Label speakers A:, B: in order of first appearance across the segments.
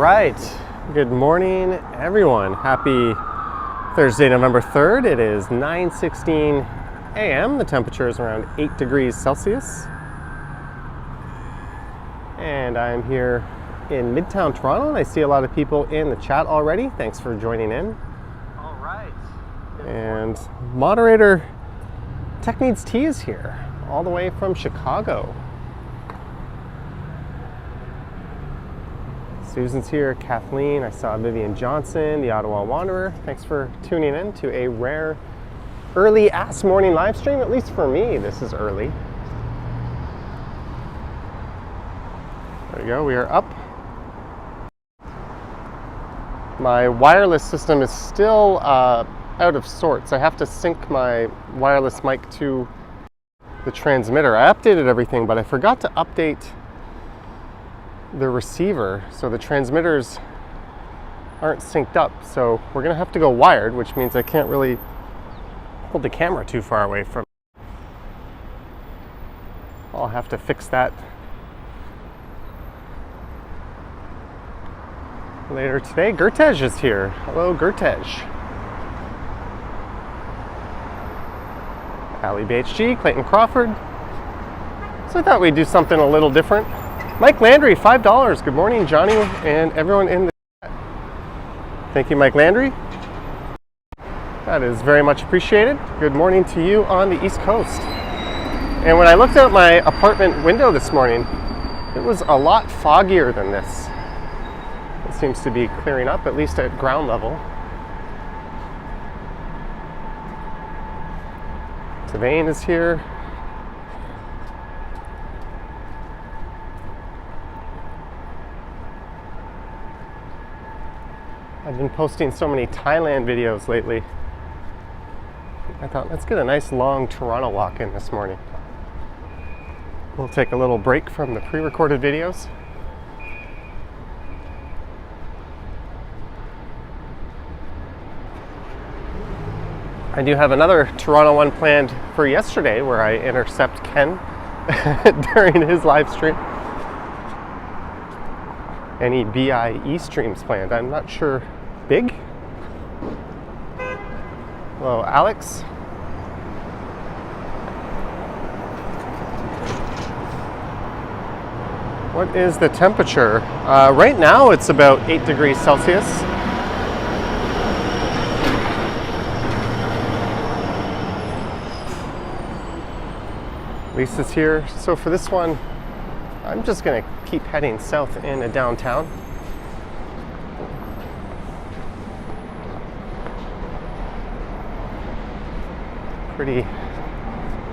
A: right. Good morning, everyone. Happy Thursday, November 3rd. It is 9:16 a.m. The temperature is around 8 degrees Celsius. And I'm here in Midtown Toronto, and I see a lot of people in the chat already. Thanks for joining in.
B: All right.
A: And moderator Tech Needs Tea is here, all the way from Chicago. Susan's here, Kathleen, I saw Vivian Johnson, the Ottawa Wanderer. Thanks for tuning in to a rare early-ass morning live stream. At least for me, this is early. There we go, we are up. My wireless system is still out of sorts. I have to sync my wireless mic to the transmitter. I updated everything, but I forgot to update the receiver, so the transmitters aren't synced up. So we're gonna have to go wired, which means I can't really hold the camera too far away from it. I'll have to fix that later today. Gertej is here. Hello, Gertej. Ali BHG, Clayton Crawford. So I thought we'd do something a little different. Mike Landry, $5. Good morning, Johnny, and everyone in the chat. Thank you, Mike Landry. That is very much appreciated. Good morning to you on the East Coast. And when I looked out my apartment window this morning, it was a lot foggier than this. It seems to be clearing up, at least at ground level. Tavane is here. I've been posting so many Thailand videos lately. I thought, let's get a nice long Toronto walk in this morning. We'll take a little break from the pre-recorded videos. I do have another Toronto one planned for yesterday where I intercept Ken during his live stream. Any BIE streams planned? I'm not sure. Big? Hello, Alex. What is the temperature? Right now it's about 8 degrees Celsius. Lisa's here. So for this one, I'm just gonna keep heading south into downtown. Pretty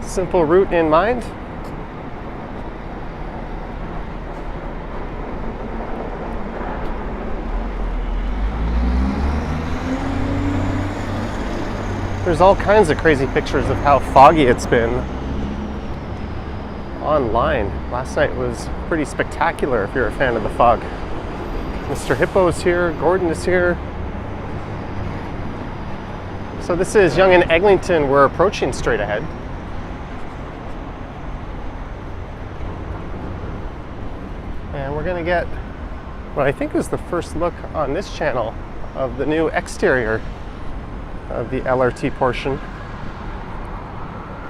A: simple route in mind. There's all kinds of crazy pictures of how foggy it's been online. Last night was pretty spectacular if you're a fan of the fog. Mr. Hippo is here, Gordon is here. So this is Yonge and Eglinton. We're approaching straight ahead. And we're gonna get what I think is the first look on this channel of the new exterior of the LRT portion.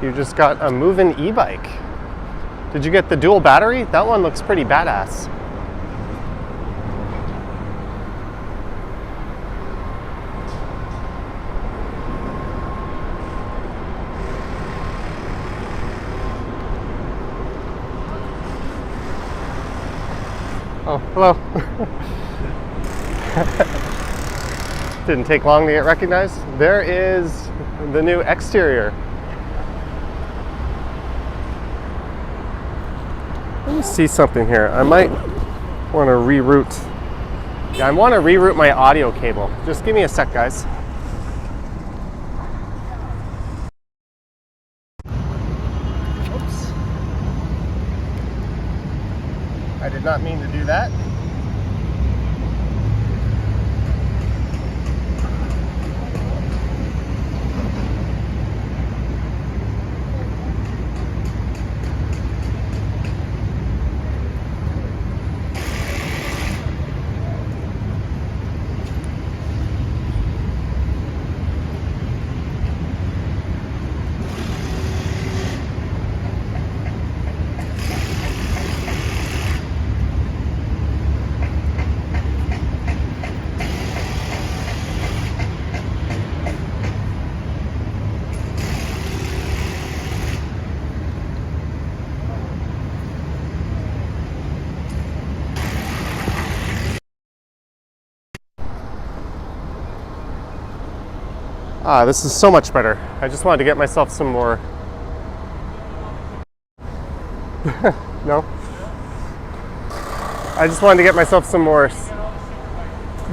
A: You just got a move-in e-bike. Did you get the dual battery? That one looks pretty badass. Oh, hello. Didn't take long to get recognized. There is the new exterior. Let me see something here. I might want to reroute. Yeah, I want to reroute my audio cable. Just give me a sec, guys. Oops. I did not mean to do that. This is so much better. I just wanted to get myself some more. No? I just wanted to get myself some more.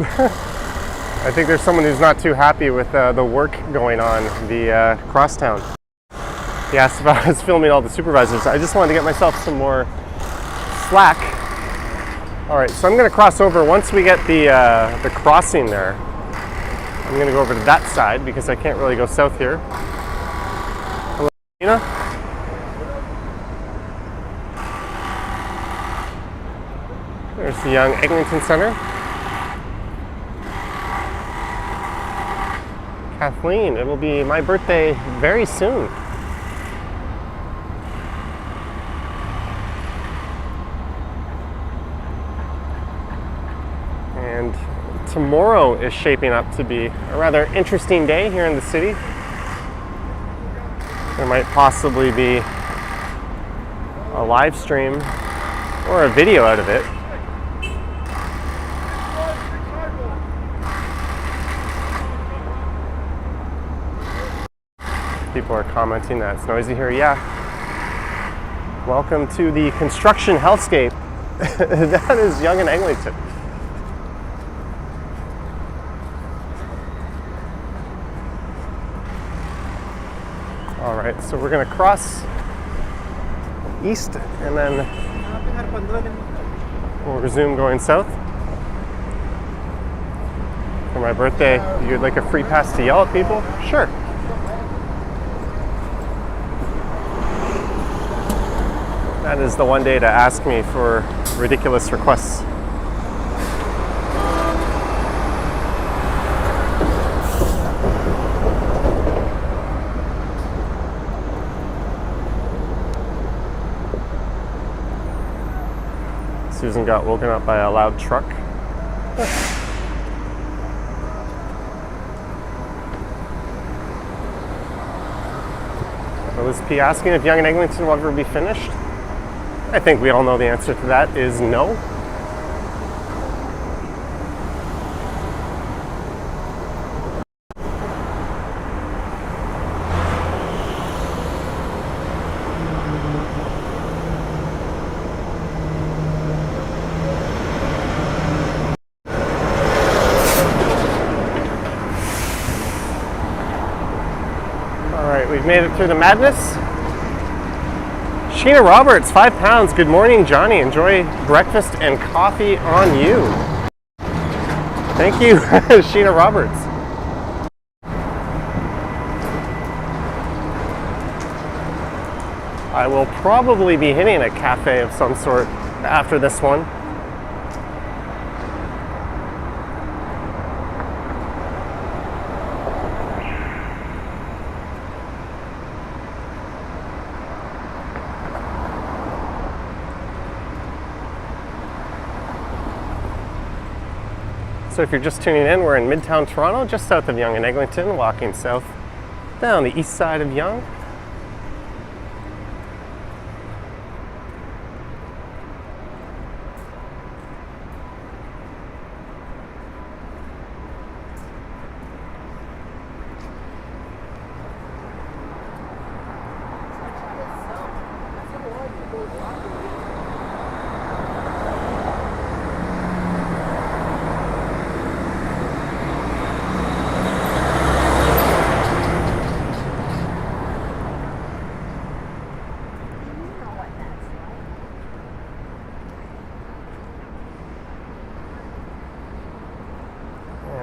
A: I think there's someone who's not too happy with the work going on the crosstown. He asked if I was filming all the supervisors. I just wanted to get myself some more slack. All right, so I'm going to cross over once we get the crossing there. I'm going to go over to that side because I can't really go south here. Hello, Tina. There's the Yonge Eglinton Center. Kathleen, it'll be my birthday very soon. And tomorrow is shaping up to be a rather interesting day here in the city. There might possibly be a live stream or a video out of it. People are commenting that it's noisy here. Yeah. Welcome to the construction hellscape. That is Yonge and Eglinton. All right, so we're going to cross east and then we'll resume going south. For my birthday, you'd like a free pass to yell at people? Sure. That is the one day to ask me for ridiculous requests. Susan got woken up by a loud truck. Liz P. asking if Yonge and Eglinton will ever be finished. I think we all know the answer to that is no. All right, we've made it through the madness. Sheena Roberts, £5. Good morning, Johnny. Enjoy breakfast and coffee on you. Thank you, Sheena Roberts. I will probably be hitting a cafe of some sort after this one. So if you're just tuning in, we're in Midtown Toronto, just south of Yonge and Eglinton, walking south down the east side of Yonge.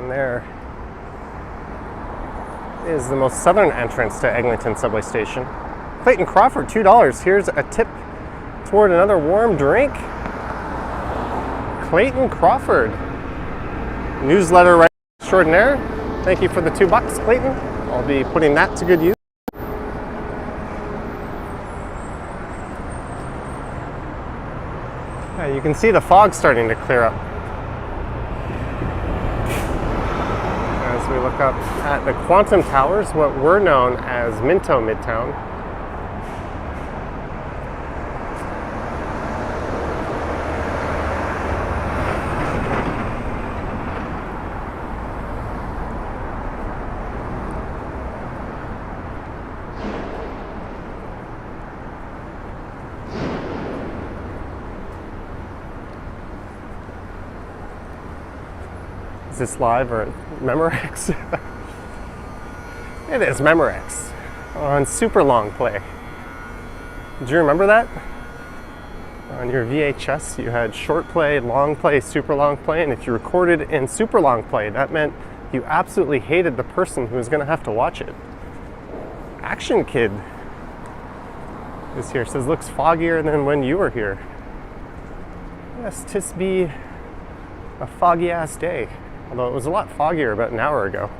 A: There is the most southern entrance to Eglinton subway station. Clayton Crawford, $2. Here's a tip toward another warm drink. Clayton Crawford, newsletter writer extraordinaire. Thank you for the $2, Clayton. I'll be putting that to good use. Yeah, you can see the fog starting to clear up. We look up at the Quantum Towers, what were known as Minto Midtown. Is this live or Memorex? It is Memorex on super long play. Do you remember that? On your VHS, you had short play, long play, super long play, and if you recorded in super long play, that meant you absolutely hated the person who was going to have to watch it. Action Kid is here. Says, looks foggier than when you were here. Yes, 'tis be a foggy ass day. Although it was a lot foggier about an hour ago.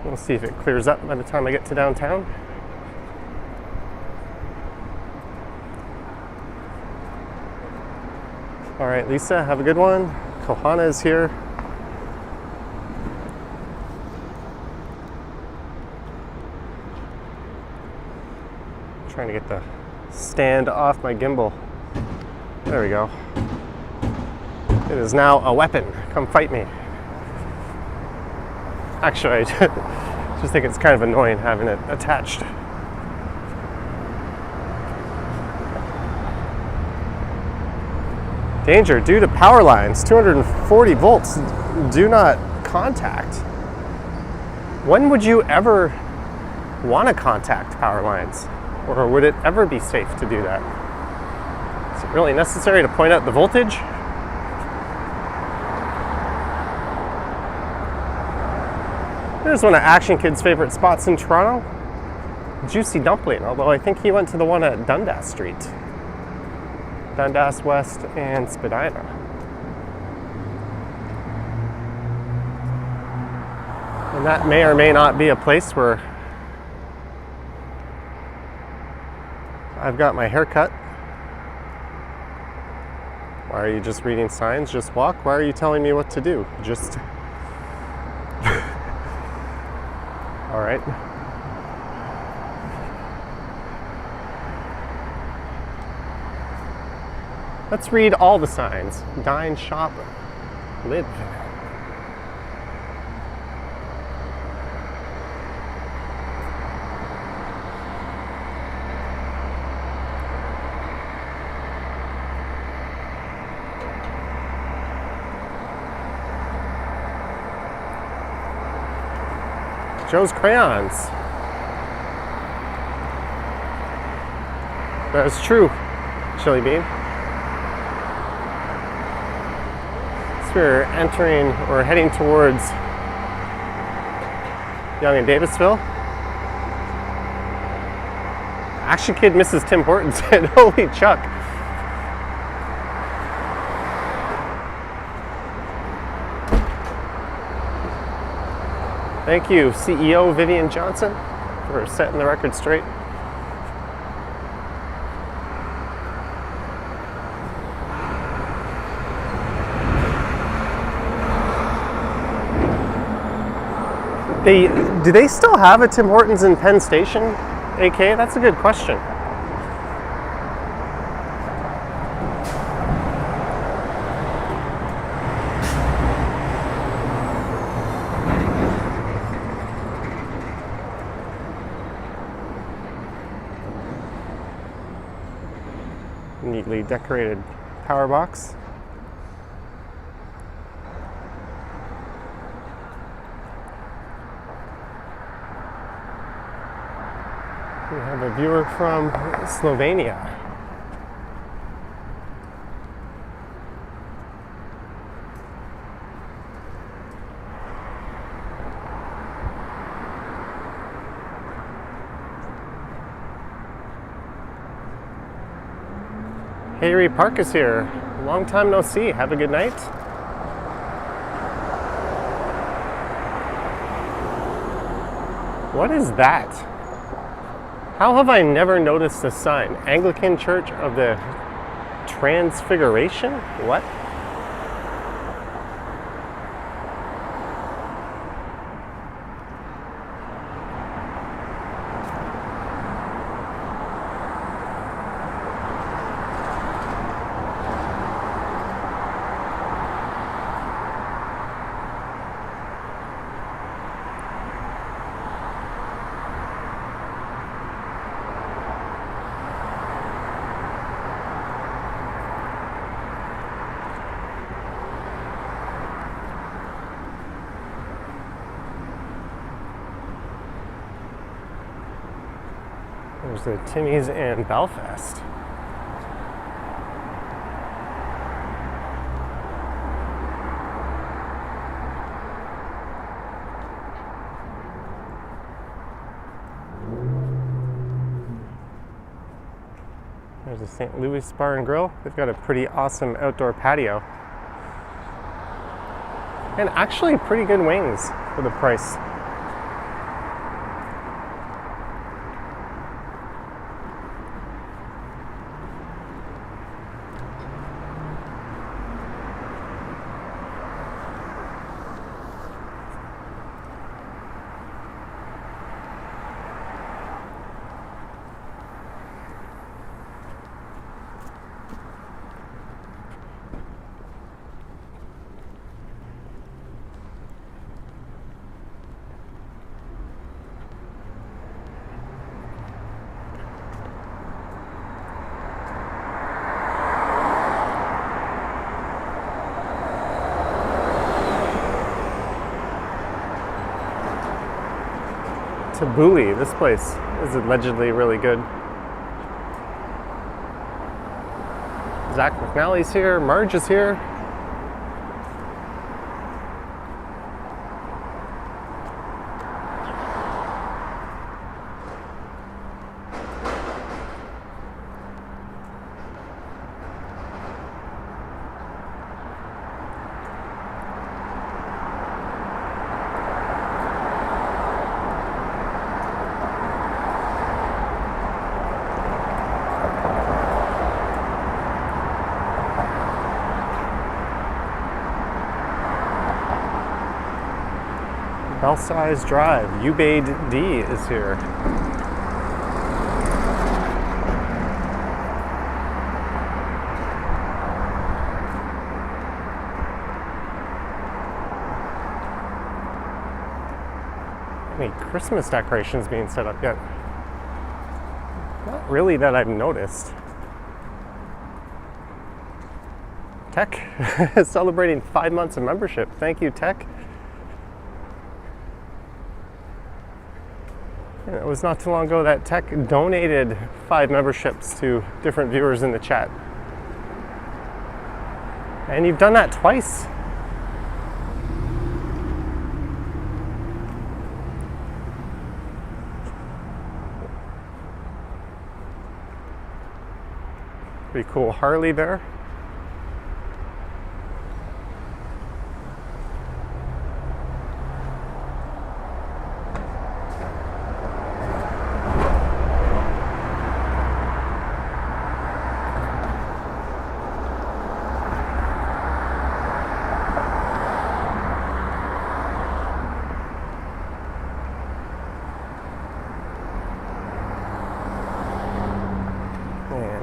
A: We'll see if it clears up by the time I get to downtown. All right, Lisa, have a good one. Kohana is here. Trying to get the stand off my gimbal. There we go. It is now a weapon. Come fight me. Actually, I just think it's kind of annoying having it attached. Danger due to power lines, 240 volts, do not contact. When would you ever want to contact power lines? Or would it ever be safe to do that? Is it really necessary to point out the voltage? Here's one of Action Kid's favorite spots in Toronto. Juicy Dumpling, although I think he went to the one at Dundas Street. Dundas West and Spadina. And that may or may not be a place where I've got my hair cut. Why are you just reading signs? Just walk? Why are you telling me what to do? Just... All right. Let's read all the signs. Dine, shop, live. Joe's Crayons. That is true, Chili Bean. So we're entering or heading towards Yonge and Davisville. Action Kid misses Tim Hortons and holy Chuck. Thank you, CEO Vivian Johnson, for setting the record straight. Do they still have a Tim Hortons in Penn Station, AK? That's a good question. Neatly decorated power box. We have a viewer from Slovenia. Hayrie Park is here. Long time no see. Have a good night. What is that? How have I never noticed this sign? Anglican Church of the Transfiguration? What? There's the Timmy's and Belfast. There's a St. Louis Bar and Grill. They've got a pretty awesome outdoor patio. And actually pretty good wings for the price. Tabbouleh, this place is allegedly really good. Zach McNally's here, Marge is here. Belsize Drive, Ubaid D is here. Any Christmas decorations being set up yet? Not really that I've noticed. Tech is celebrating 5 months of membership. Thank you, Tech. And it was not too long ago that Tech donated 5 memberships to different viewers in the chat. And you've done that twice. Pretty cool Harley there.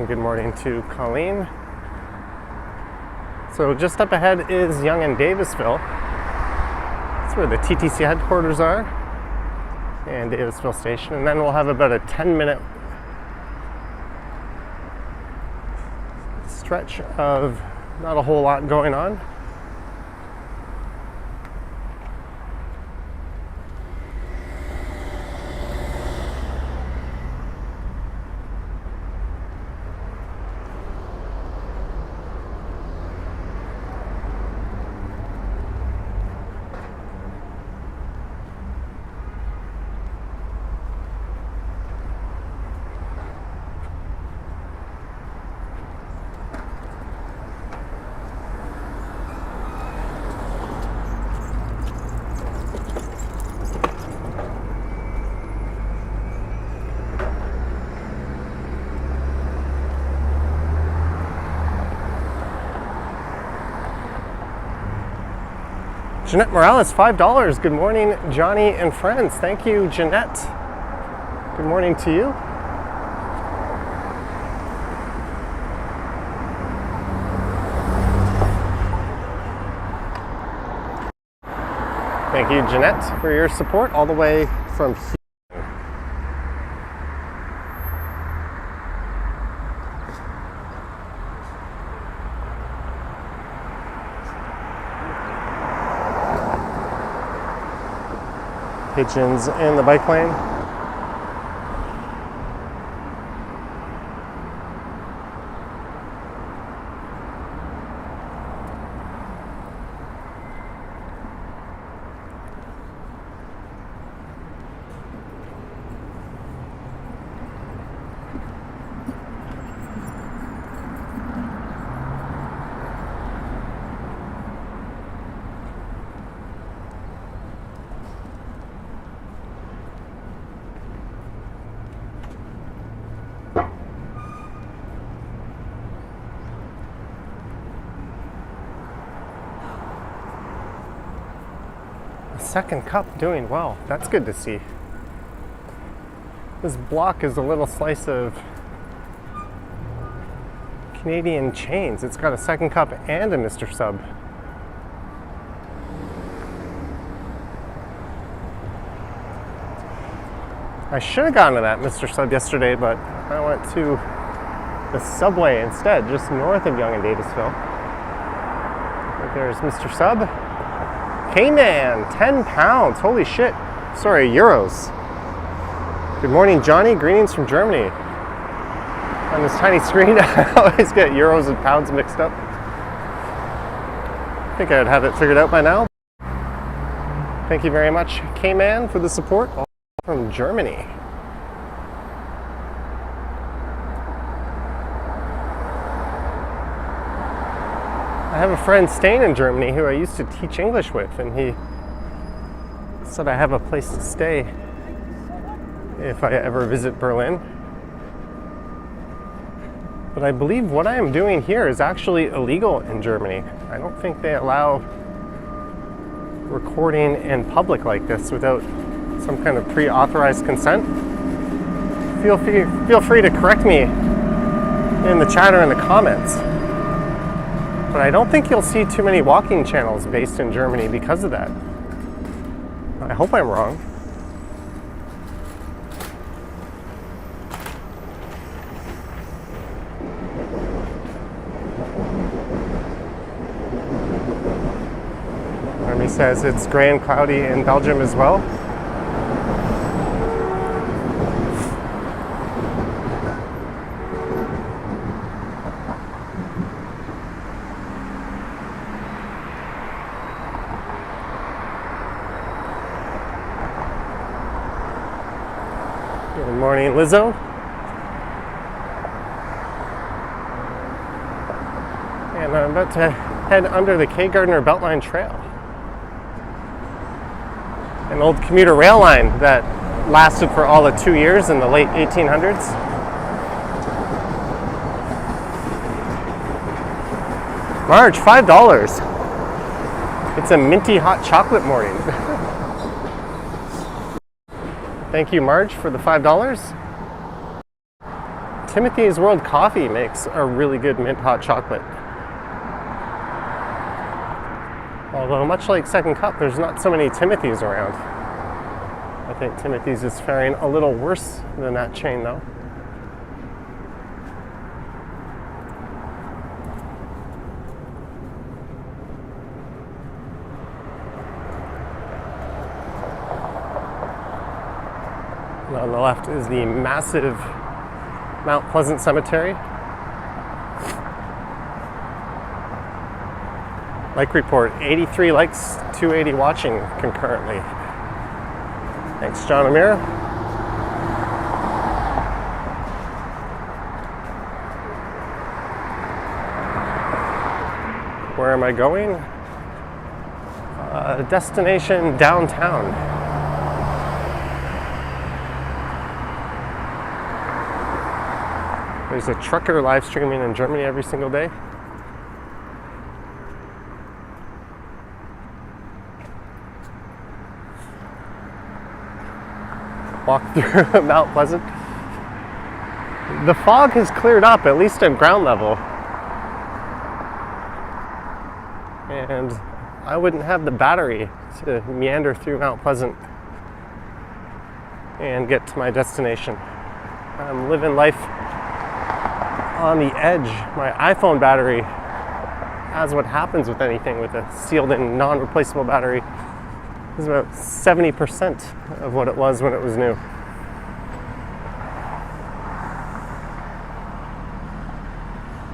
A: Good morning to Colleen. So just up ahead is Yonge and Davisville. That's where the TTC headquarters are and Davisville Station. And then we'll have about a 10-minute stretch of not a whole lot going on. Jeanette Morales, $5. Good morning, Johnny and friends. Thank you, Jeanette. Good morning to you. Thank you, Jeanette, for your support all the way from here. Pigeons in the bike lane. Second Cup doing well. That's good to see. This block is a little slice of Canadian chains. It's got a Second Cup and a Mr. Sub. I should have gone to that Mr. Sub yesterday, but I went to the Subway instead, just north of Yonge and Davisville. Right there's Mr. Sub. K-Man, 10 pounds. Holy shit. Sorry, euros. Good morning, Johnny. Greetings from Germany. On this tiny screen, I always get euros and pounds mixed up. I think I'd have it figured out by now. Thank you very much, K-Man, for the support. All from Germany. I have a friend staying in Germany who I used to teach English with, and he said I have a place to stay if I ever visit Berlin. But I believe what I am doing here is actually illegal in Germany. I don't think they allow recording in public like this without some kind of pre-authorized consent. Feel free to correct me in the chat or in the comments. But I don't think you'll see too many walking channels based in Germany because of that. I hope I'm wrong. Army says it's gray and cloudy in Belgium as well. Good morning, Lizzo. And I'm about to head under the K. Gardner Beltline Trail. An old commuter rail line that lasted for all of 2 years in the late 1800s. Marge, $5. It's a minty hot chocolate morning. Thank you, Marge, for the $5. Timothy's World Coffee makes a really good mint hot chocolate. Although, much like Second Cup, there's not so many Timothy's around. I think Timothy's is faring a little worse than that chain, though. And on the left is the massive Mount Pleasant Cemetery. Like report, 83 likes, 280 watching concurrently. Thanks, John Amir. Where am I going? Destination downtown. There's a trucker live streaming in Germany every single day. Walk through Mount Pleasant. The fog has cleared up, at least at ground level. And I wouldn't have the battery to meander through Mount Pleasant and get to my destination. I'm living life on the edge. My iPhone battery, as what happens with anything with a sealed-in, non-replaceable battery, is about 70% of what it was when it was new.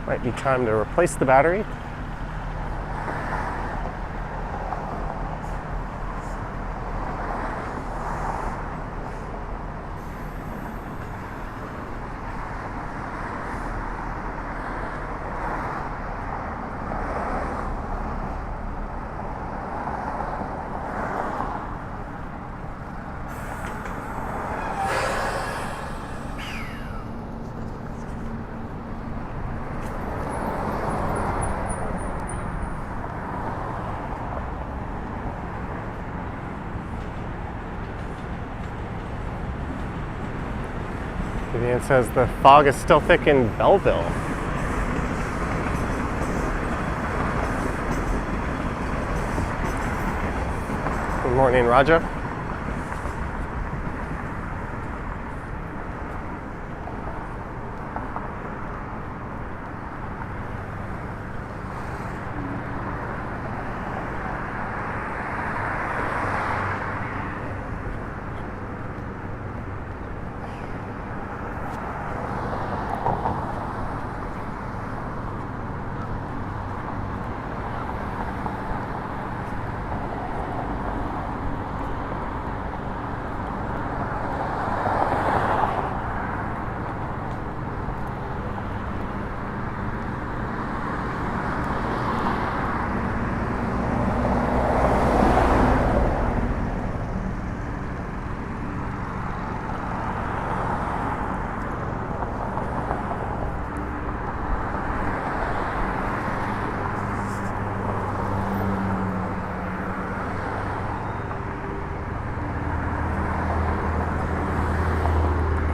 A: Might be time to replace the battery. Vivian says the fog is still thick in Belleville. Good morning, Raja.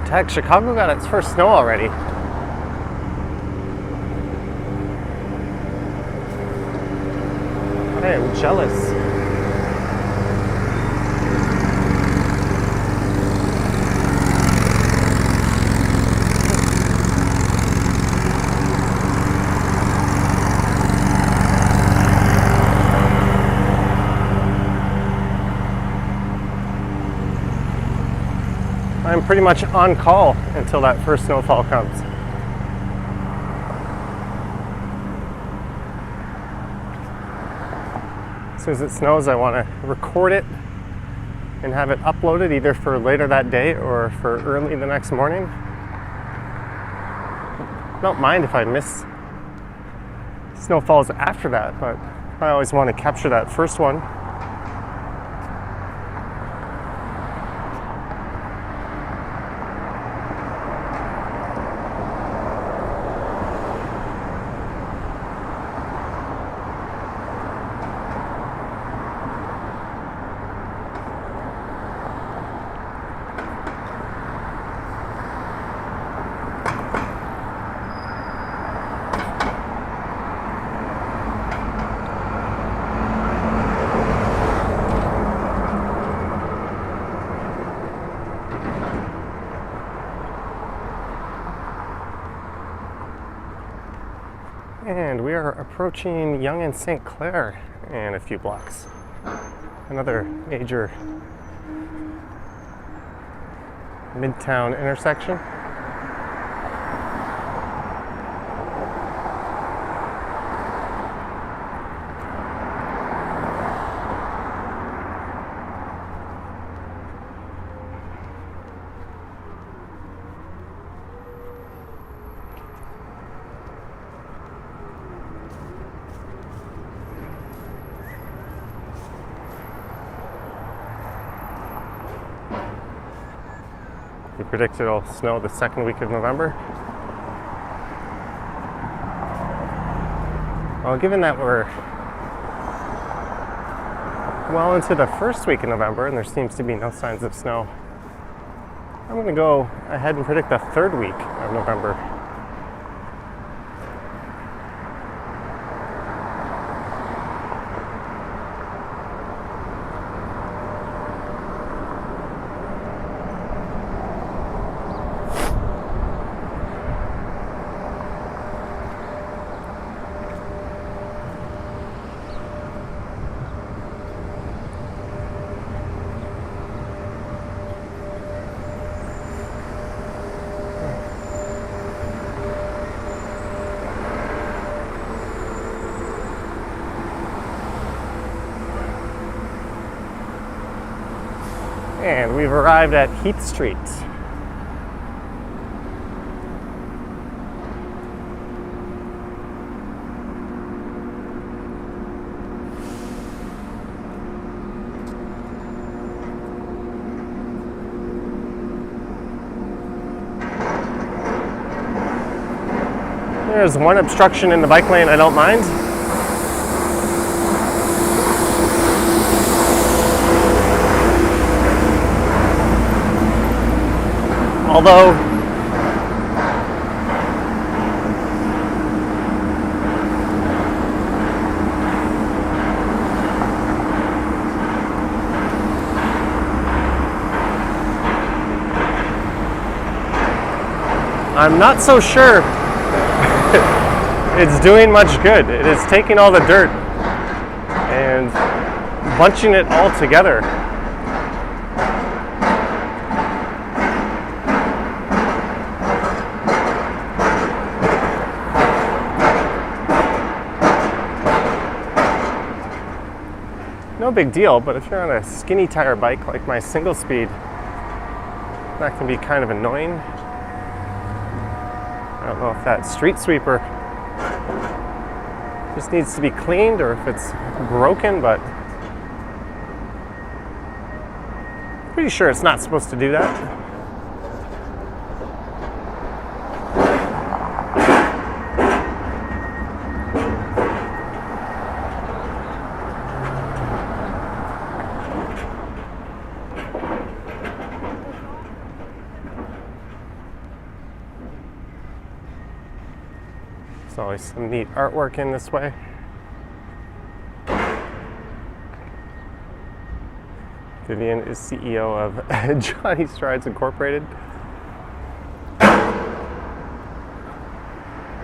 A: Heck, Chicago got its first snow already. I am jealous. I'm pretty much on call until that first snowfall comes. As soon as it snows, I want to record it and have it uploaded either for later that day or for early the next morning. I don't mind if I miss snowfalls after that, but I always want to capture that first one. And we are approaching Yonge St. Clair in a few blocks. Another major Midtown intersection. We predict it'll snow the second week of November. Well, given that we're well into the first week of November and there seems to be no signs of snow, I'm going to go ahead and predict the third week of November. And we've arrived at Heath Street. There's one obstruction in the bike lane I don't mind. Although I'm not so sure it's doing much good. It is taking all the dirt and bunching it all together. No big deal, but if you're on a skinny tire bike like my single speed, that can be kind of annoying. I don't know if that street sweeper just needs to be cleaned or if it's broken, but pretty sure it's not supposed to do that. There's always some neat artwork in this way. Vivian is CEO of Johnny Strides Incorporated.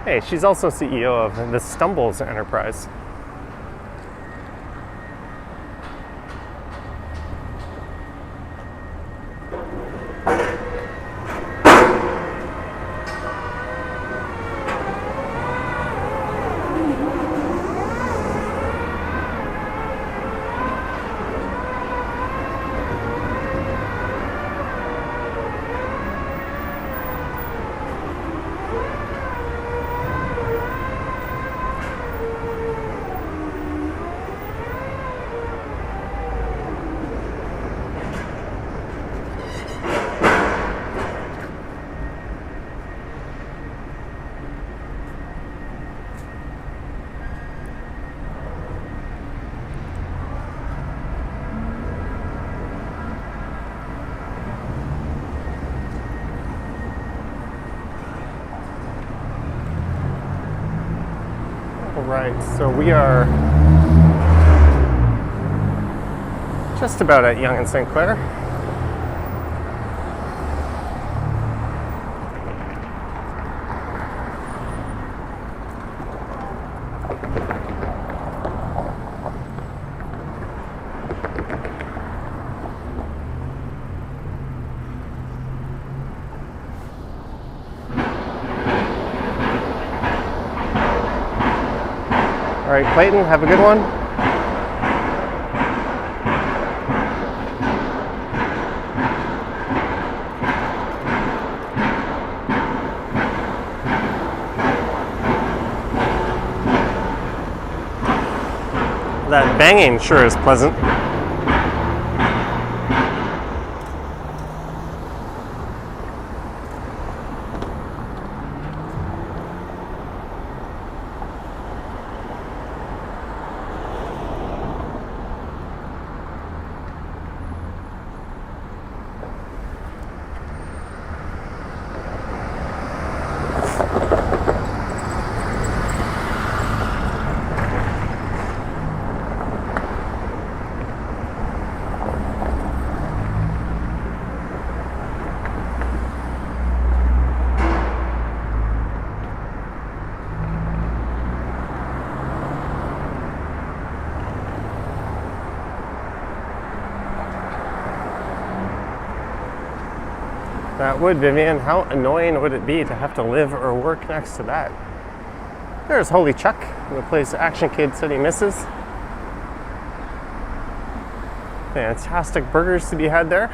A: Hey, she's also CEO of the Stumbles Enterprise. Right, so we are just about at Yonge and St. Clair. All right, Clayton, have a good one. That banging sure is pleasant. That would, Vivian. How annoying would it be to have to live or work next to that? There's Holy Chuck, the place Action Kid said he misses. Fantastic burgers to be had there.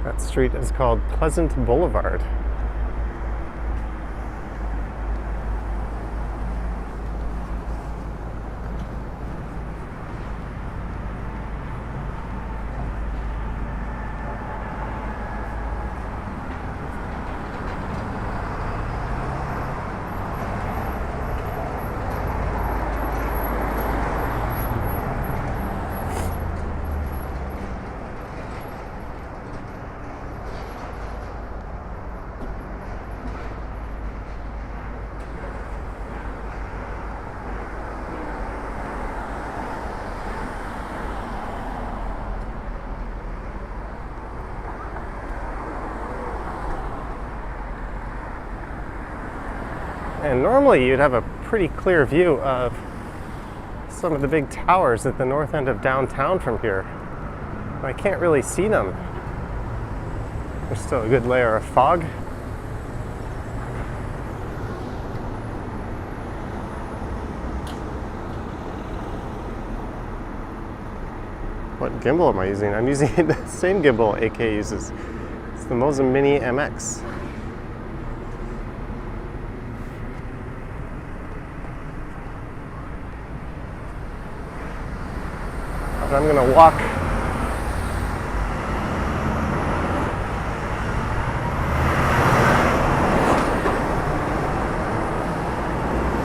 A: That street is called Pleasant Boulevard. And normally you'd have a pretty clear view of some of the big towers at the north end of downtown from here. I can't really see them. There's still a good layer of fog. What gimbal am I using? I'm using the same gimbal AK uses. It's the Moza Mini MX. But I'm gonna walk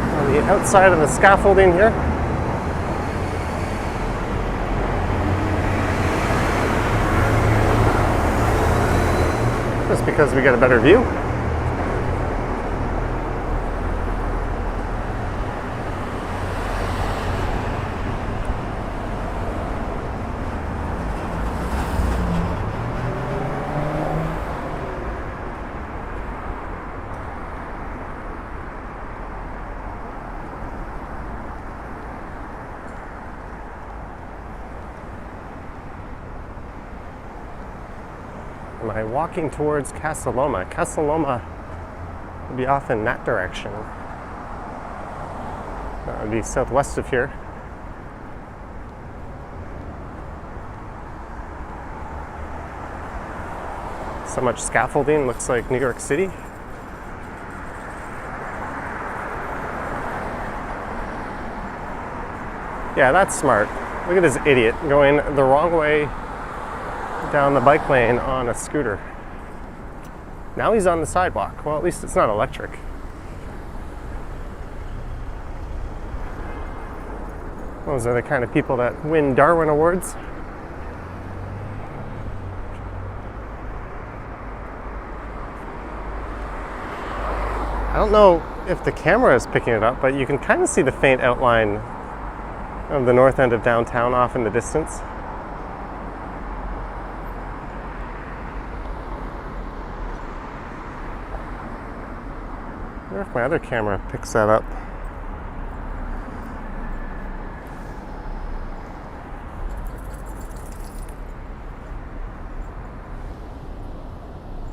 A: on the outside of the scaffolding here. Just because we get a better view. Am I walking towards Casa Loma? Casa Loma would be off in that direction. That would be southwest of here. So much scaffolding, looks like New York City. Yeah, that's smart. Look at this idiot going the wrong way down the bike lane on a scooter. Now he's on the sidewalk. Well, at least it's not electric. Those are the kind of people that win Darwin Awards. I don't know if the camera is picking it up, but you can kind of see the faint outline of the north end of downtown off in the distance. I wonder if my other camera picks that up.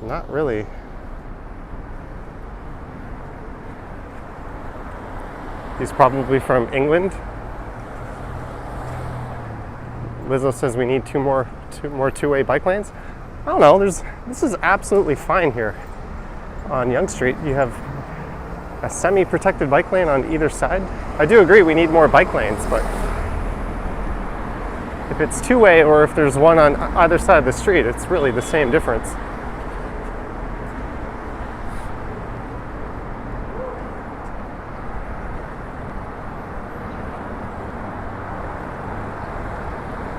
A: Not really. He's probably from England. Lizzo says we need two more two-way bike lanes. I don't know. This is absolutely fine here on Yonge Street. You have a semi-protected bike lane on either side. I do agree we need more bike lanes, but if it's two-way or if there's one on either side of the street, it's really the same difference.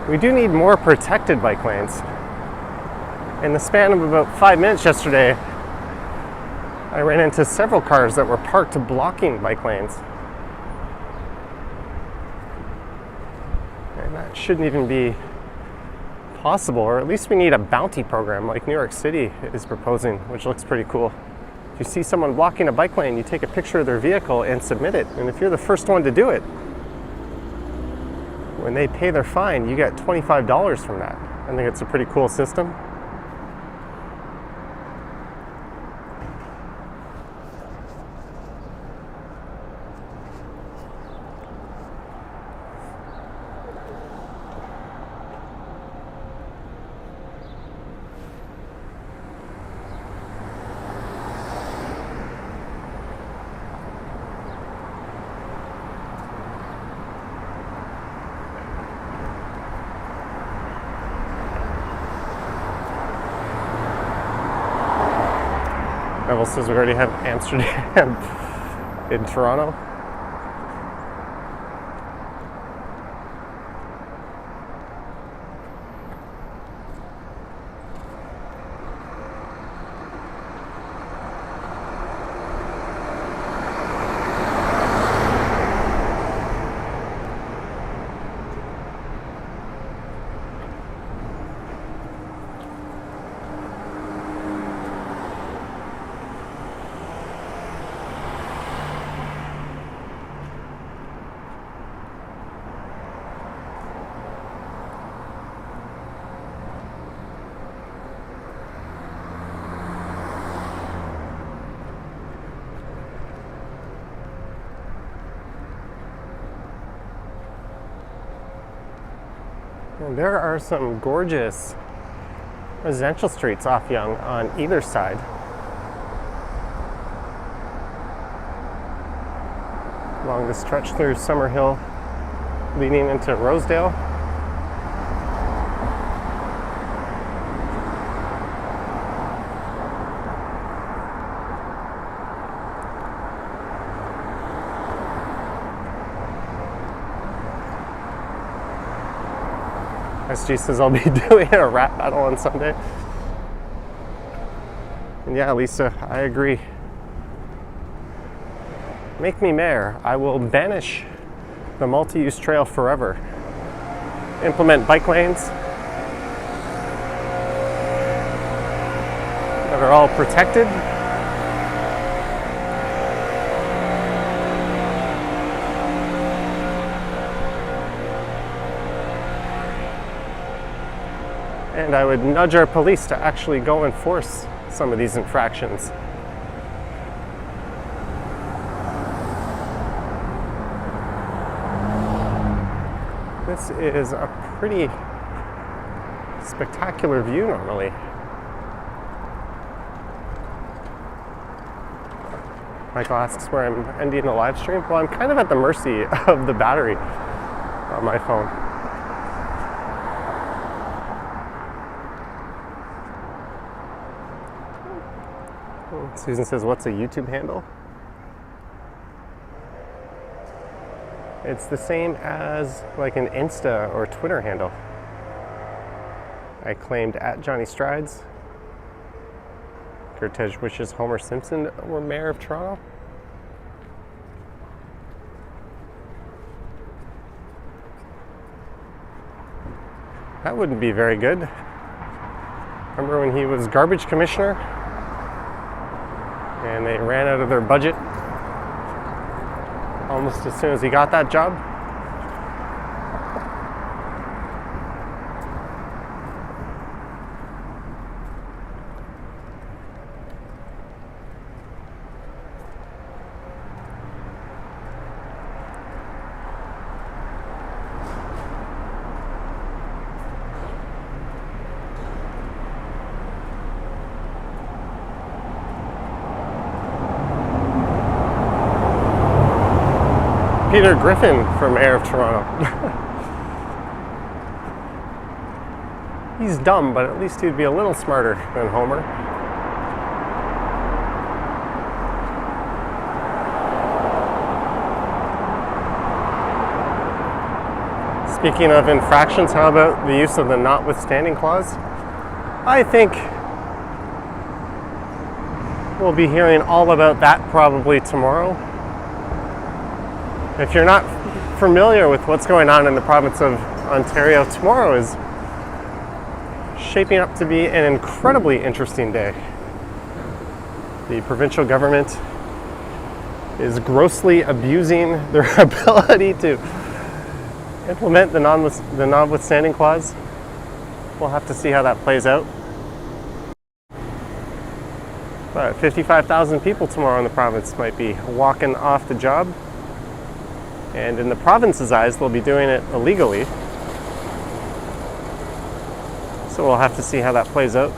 A: We do need more protected bike lanes. In the span of about 5 minutes yesterday, I ran into several cars that were parked blocking bike lanes. And that shouldn't even be possible, or at least we need a bounty program like New York City is proposing, which looks pretty cool. If you see someone blocking a bike lane, you take a picture of their vehicle and submit it. And if you're the first one to do it, when they pay their fine, you get $25 from that. I think it's a pretty cool system. Neville says we already have Amsterdam in Toronto. And there are some gorgeous residential streets off Yonge on either side. Along the stretch through Summerhill leading into Rosedale. SG says I'll be doing a rap battle on Sunday. And yeah, Lisa, I agree. Make me mayor. I will banish the multi-use trail forever. Implement bike lanes that are all protected. And I would nudge our police to actually go enforce some of these infractions. This is a pretty spectacular view normally. Michael asks where I'm ending the live stream. Well, I'm kind of at the mercy of the battery on my phone. Susan says, what's a YouTube handle? It's the same as like an Insta or Twitter handle. I claimed at Johnny Strides. Gertej wishes Homer Simpson were mayor of Toronto. That wouldn't be very good. Remember when he was garbage commissioner and they ran out of their budget almost as soon as he got that job? Peter Griffin for mayor of Toronto. He's dumb, but at least he'd be a little smarter than Homer. Speaking of infractions, how about the use of the notwithstanding clause? I think we'll be hearing all about that probably tomorrow. If you're not familiar with what's going on in the province of Ontario, tomorrow is shaping up to be an incredibly interesting day. The provincial government is grossly abusing their ability to implement the notwithstanding clause. We'll have to see how that plays out. But 55,000 people tomorrow in the province might be walking off the job. And in the province's eyes, they'll be doing it illegally. So we'll have to see how that plays out.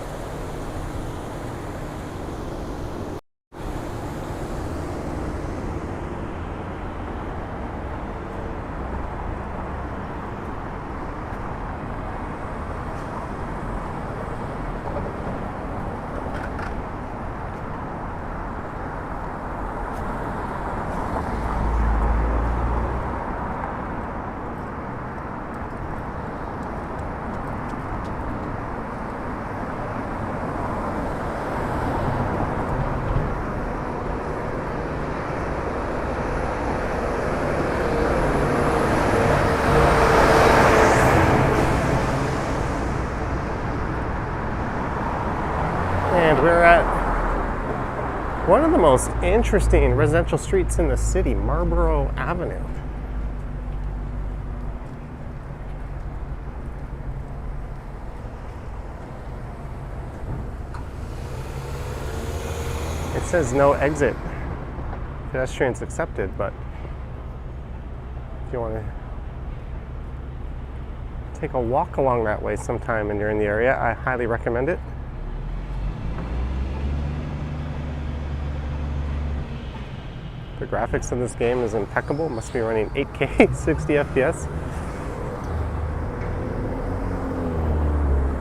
A: We're at one of the most interesting residential streets in the city, Marlborough Avenue. It says no exit, pedestrians accepted, but if you want to take a walk along that way sometime and you're in the area, I highly recommend it. The graphics in this game is impeccable. Must be running 8K, 60 FPS.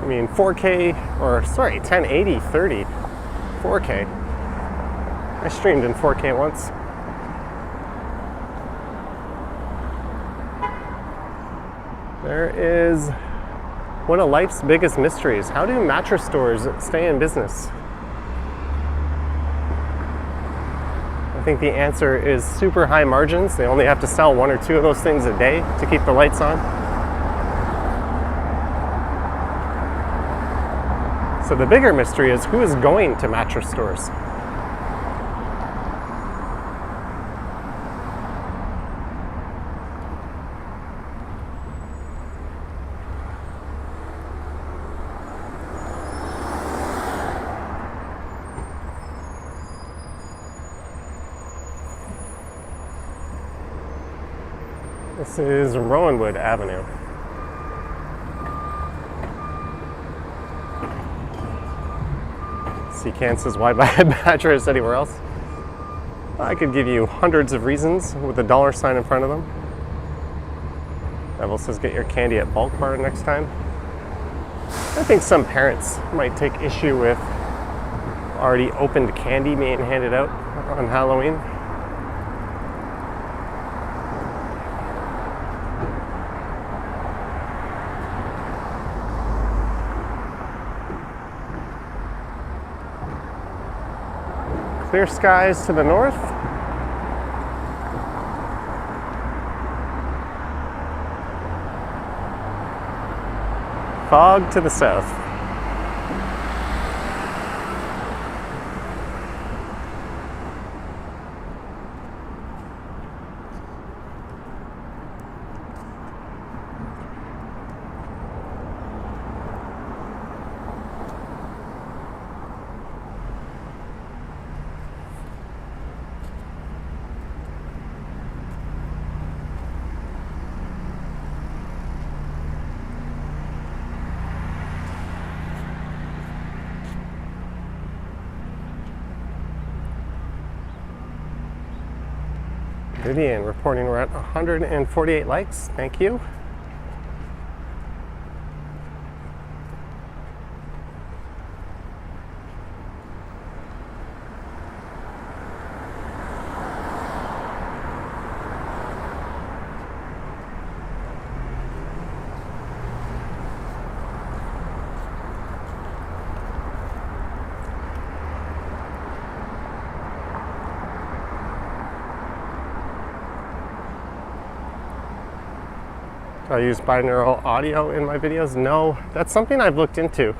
A: I mean 4K, or sorry, 1080, 30, 4K. I streamed in 4K once. There is one of life's biggest mysteries. How do mattress stores stay in business? I think the answer is super high margins. They only have to sell 1 or 2 of those things a day to keep the lights on. So the bigger mystery is who is going to mattress stores? This is Rowanwood Avenue. Secan says, why buy a mattress anywhere else? I could give you hundreds of reasons with a dollar sign in front of them. Neville says, get your candy at Bulk Bar next time. I think some parents might take issue with already opened candy being handed out on Halloween. Clear skies to the north. Fog to the south. Vivian reporting we're at 148 likes. Thank you. Do I use binaural audio in my videos? No, that's something I've looked into.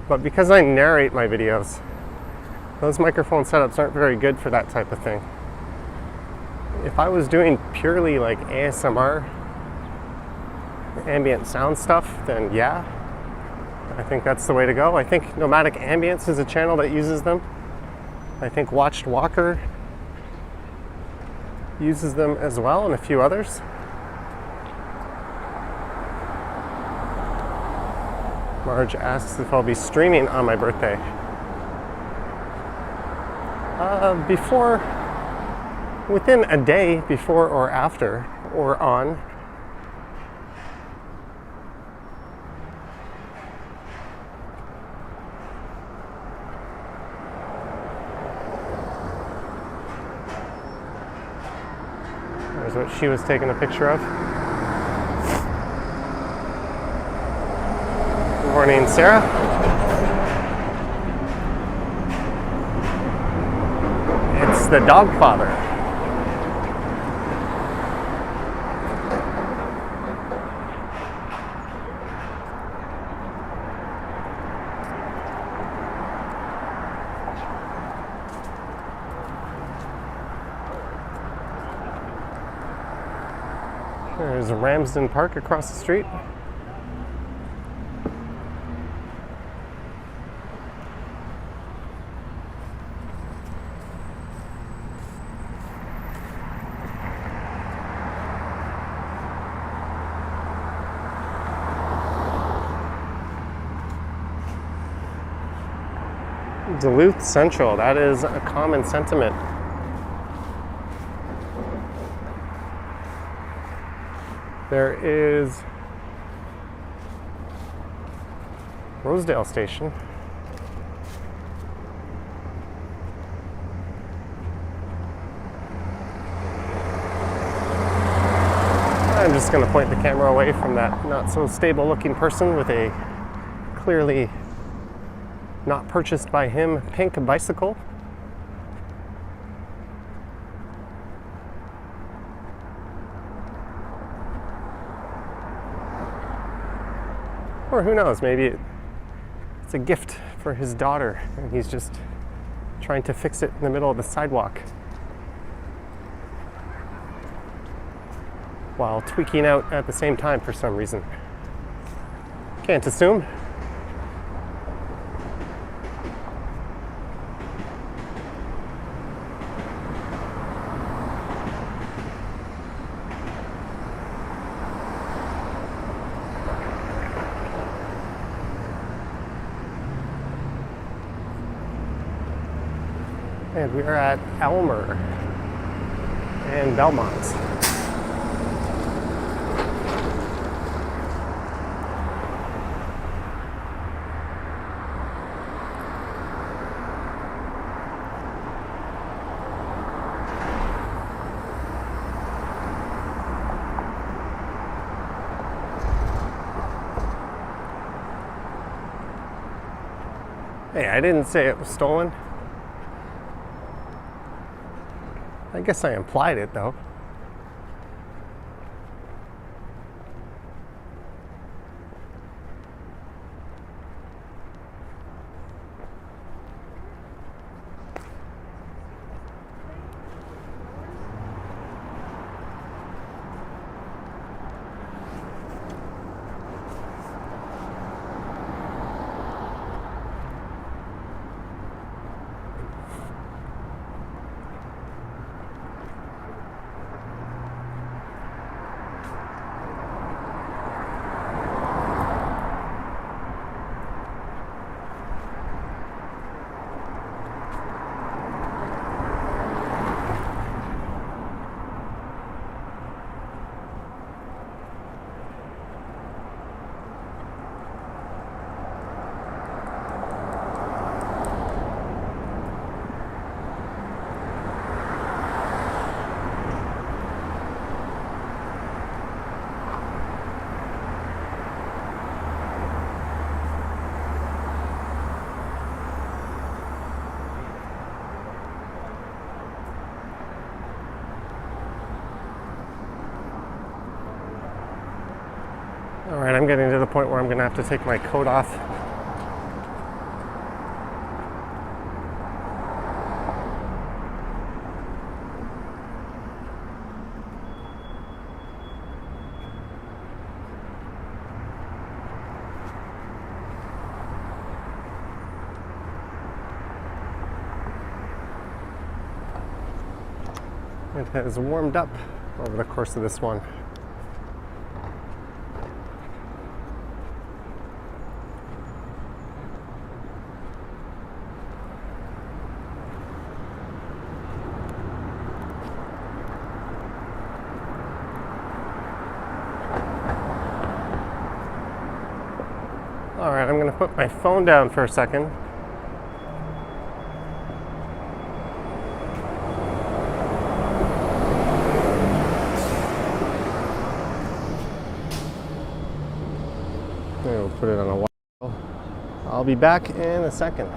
A: But because I narrate my videos, those microphone setups aren't very good for that type of thing. If I was doing purely like ASMR, ambient sound stuff, then yeah, I think that's the way to go. I think Nomadic Ambience is a channel that uses them. I think Watched Walker uses them as well, and a few others. Marge asks if I'll be streaming on my birthday. Within a day before or after, or on. There's what she was taking a picture of. Good morning, Sarah. It's the dog father. There's Ramsden Park across the street. Duluth Central, that is a common sentiment. There is Rosedale Station. I'm just going to point the camera away from that not so stable looking person with a clearly not purchased by him pink bicycle. Or who knows, maybe it's a gift for his daughter and he's just trying to fix it in the middle of the sidewalk while tweaking out at the same time for some reason. Can't assume. And we are at Elmer and Belmont. Hey, I didn't say it was stolen. I guess I implied it though. All right, I'm getting to the point where I'm gonna have to take my coat off. It has warmed up over the course of this one. All right, I'm going to put my phone down for a second. We'll put it on a while. I'll be back in a second.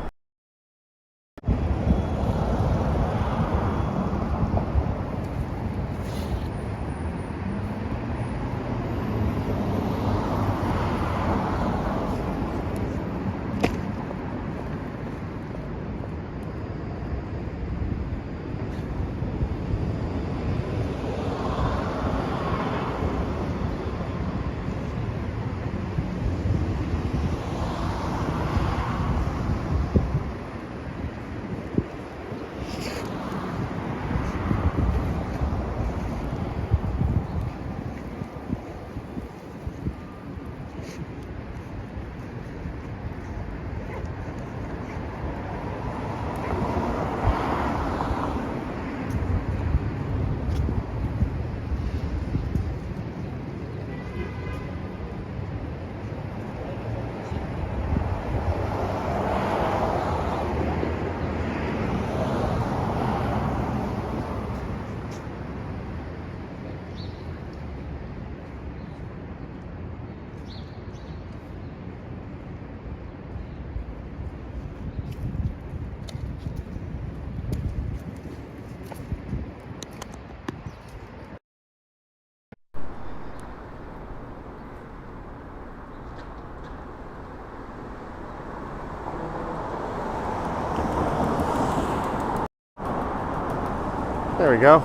A: There we go.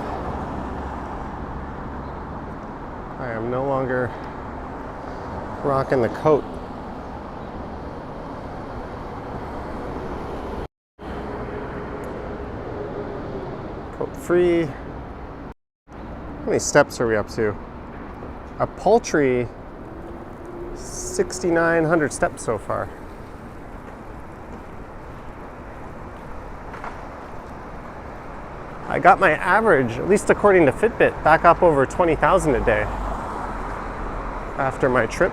A: I am no longer rocking the coat. Coat free. How many steps are we up to? A paltry 6,900 steps so far. I got my average, at least according to Fitbit, back up over 20,000 a day after my trip.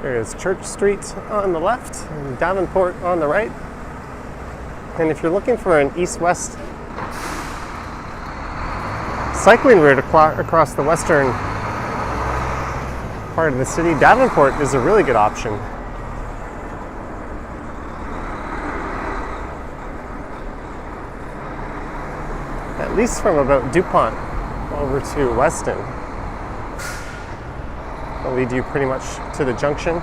A: There's Church Street on the left and Davenport on the right. And if you're looking for an east-west cycling route across the western part of the city, Davenport is a really good option. At least from about DuPont over to Weston. I'll lead you pretty much to the junction.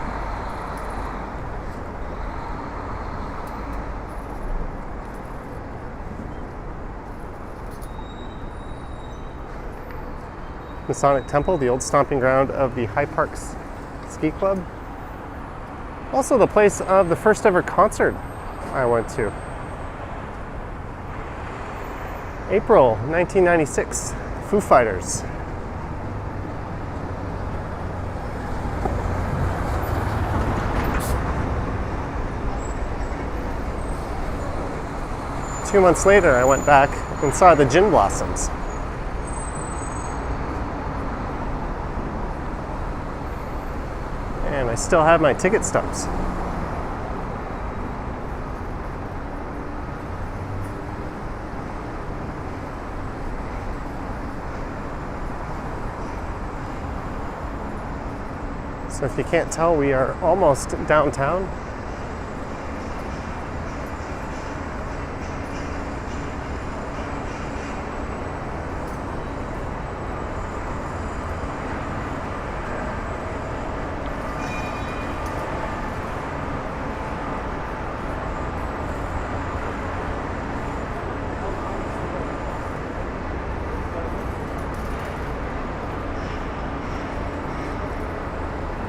A: Masonic Temple, the old stomping ground of the High Parks Ski Club. Also the place of the first ever concert I went to. April 1996, Foo Fighters. Two months later, I went back and saw the Gin Blossoms. And I still have my ticket stubs. So if you can't tell, we are almost downtown.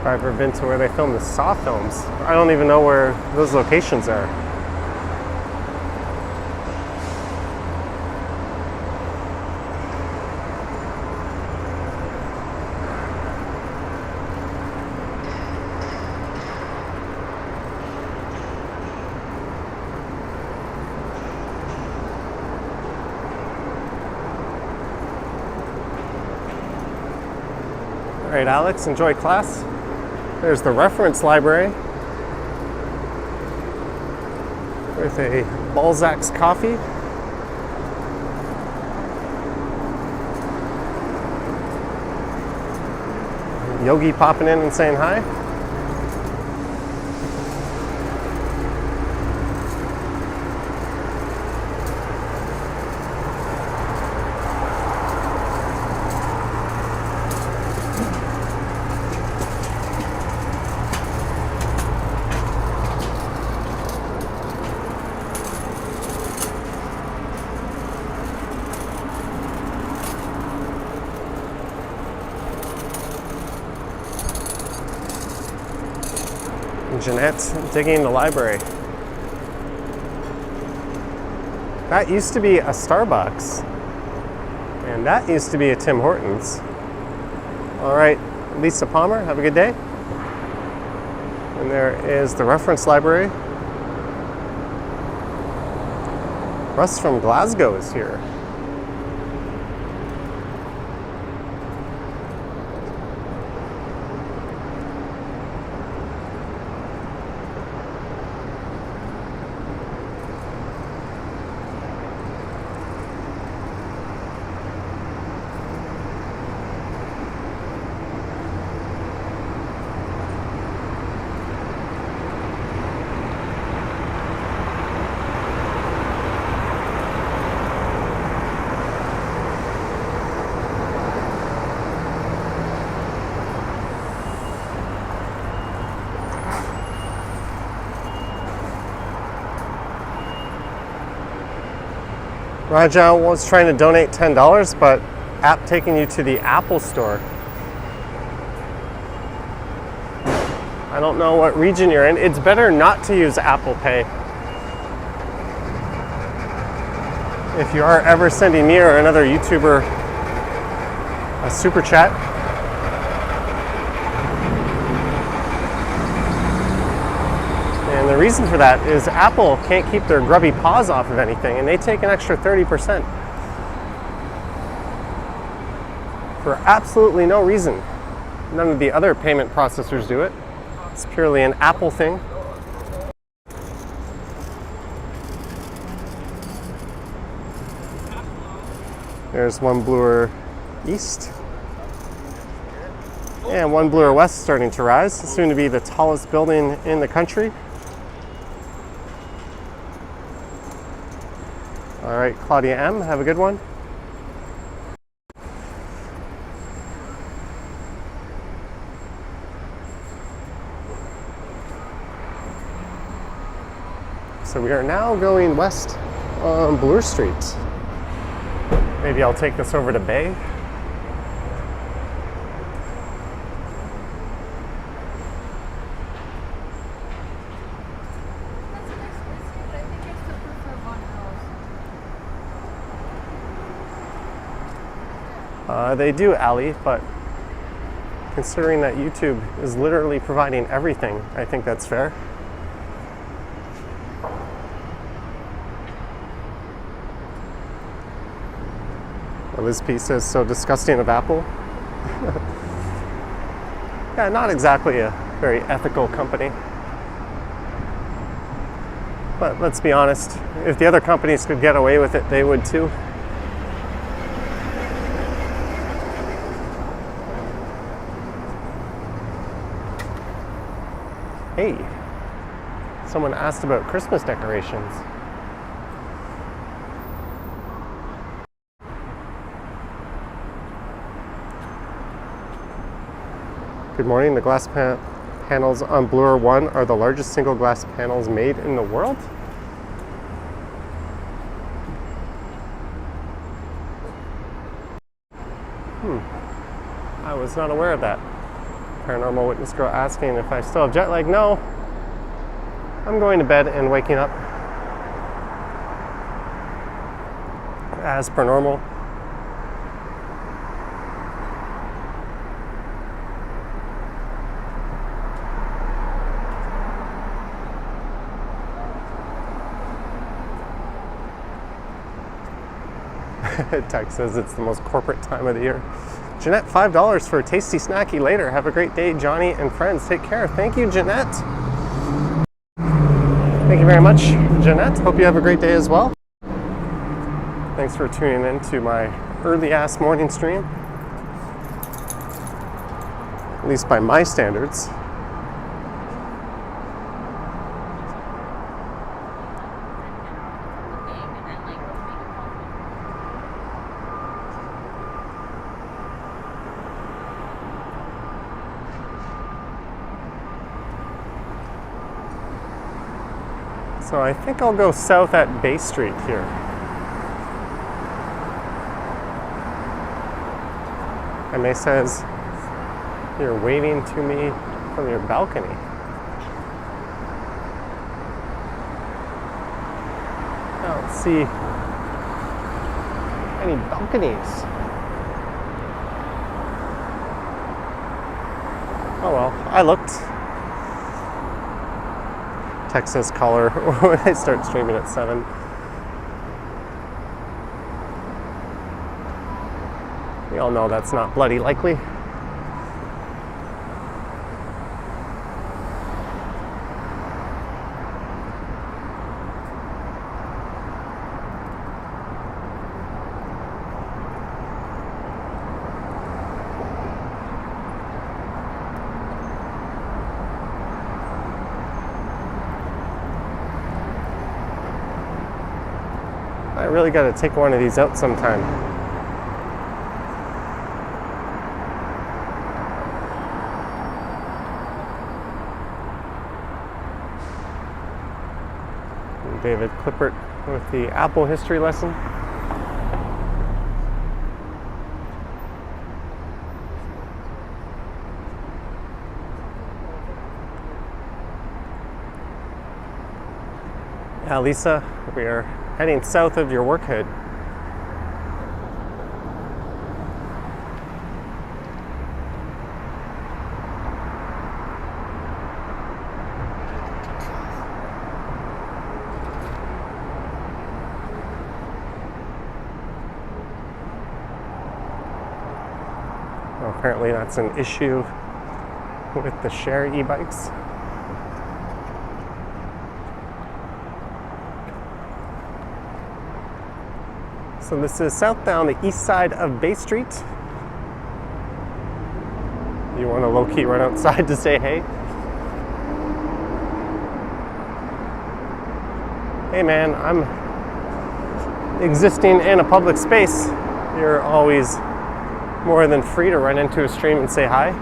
A: I've ever been to where they filmed the Saw films. I don't even know where those locations are. All right, Alex, enjoy class. There's the reference library with a Balzac's coffee. Yogi popping in and saying hi. Jeanette's digging the library. That used to be a Starbucks, and that used to be a Tim Hortons. All right, Lisa Palmer, have a good day. And there is the reference library. Russ from Glasgow is here. Raja was trying to donate $10, but app taking you to the Apple store. I don't know what region you're in. It's better not to use Apple Pay. If you are ever sending me or another YouTuber a super chat, and the reason for that is Apple can't keep their grubby paws off of anything, and they take an extra 30% for absolutely no reason. None of the other payment processors do it. It's purely an Apple thing. There's one Bloor East and one Bloor West starting to rise, soon to be the tallest building in the country. All right, Claudia M, have a good one. So we are now going west on Bloor Street. Maybe I'll take this over to Bay. They do, Ali, but considering that YouTube is literally providing everything, I think that's fair. Liz P says, so disgusting of Apple. Yeah, not exactly a very ethical company. But let's be honest, if the other companies could get away with it, they would too. Hey, someone asked about Christmas decorations. Good morning. The glass panels on Bloor 1 are the largest single glass panels made in the world. I was not aware of that. Paranormal witness girl asking if I still have jet lag. No. I'm going to bed and waking up as per normal. Text says it's the most corporate time of the year. Jeanette, $5 for a tasty snacky later. Have a great day, Johnny and friends. Take care. Thank you, Jeanette. Thank you very much, Jeanette. Hope you have a great day as well. Thanks for tuning in to my early-ass morning stream. At least by my standards. So I think I'll go south at Bay Street here. And May says, you're waving to me from your balcony. I don't see any balconies. Oh well, I looked. Texas caller when I start streaming at 7. We all know that's not bloody likely. I really got to take one of these out sometime. David Clippert with the Apple history lesson. Yeah, Lisa, we are heading south of your work hood. Well, apparently that's an issue with the share e-bikes. So this is southbound the east side of Bay Street. You want to low-key run outside to say hey? Hey man, I'm existing in a public space. You're always more than free to run into a stream and say hi.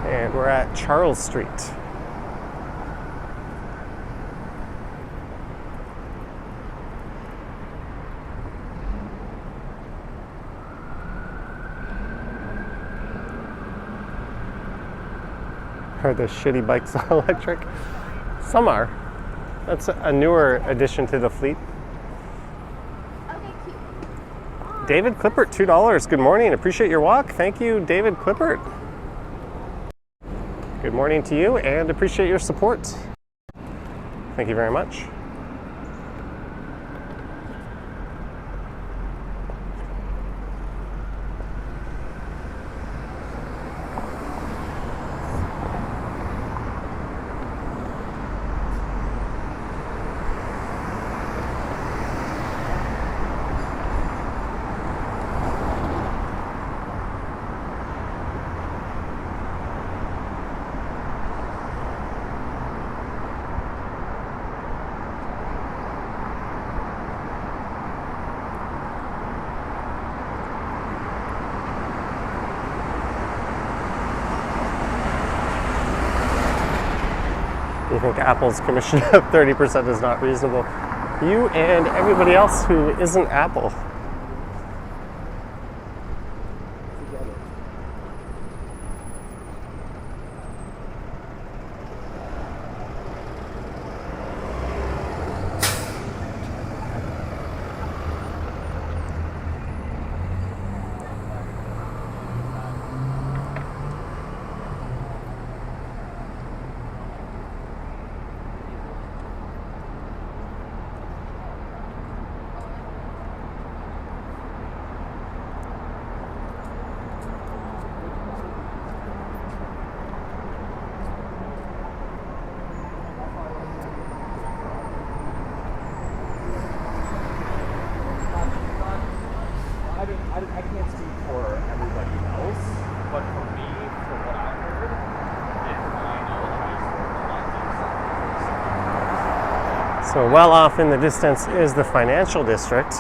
A: And we're at Charles Street. Are the shitty bikes all electric? Some are. That's a newer addition to the fleet.
B: Okay, cute.
A: David Clippert, $2. Good morning. Appreciate your walk. Thank you, David Clippert. Good morning to you and appreciate your support. Thank you very much. You think Apple's commission of 30% is not reasonable? You and everybody else who isn't Apple.
C: I can't speak for everybody else, but for me, from what I've heard, and what I know, it
A: So well off in the distance is the financial district.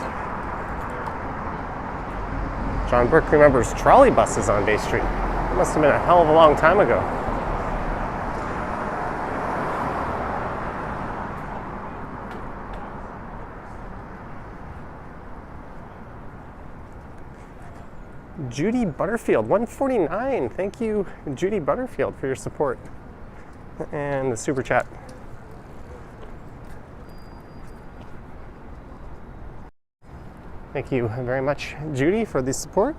A: John Burke remembers trolley buses on Bay Street. It must have been a hell of a long time ago. Judy Butterfield, 149. Thank you, Judy Butterfield, for your support and the super chat. Thank you very much, Judy, for the support.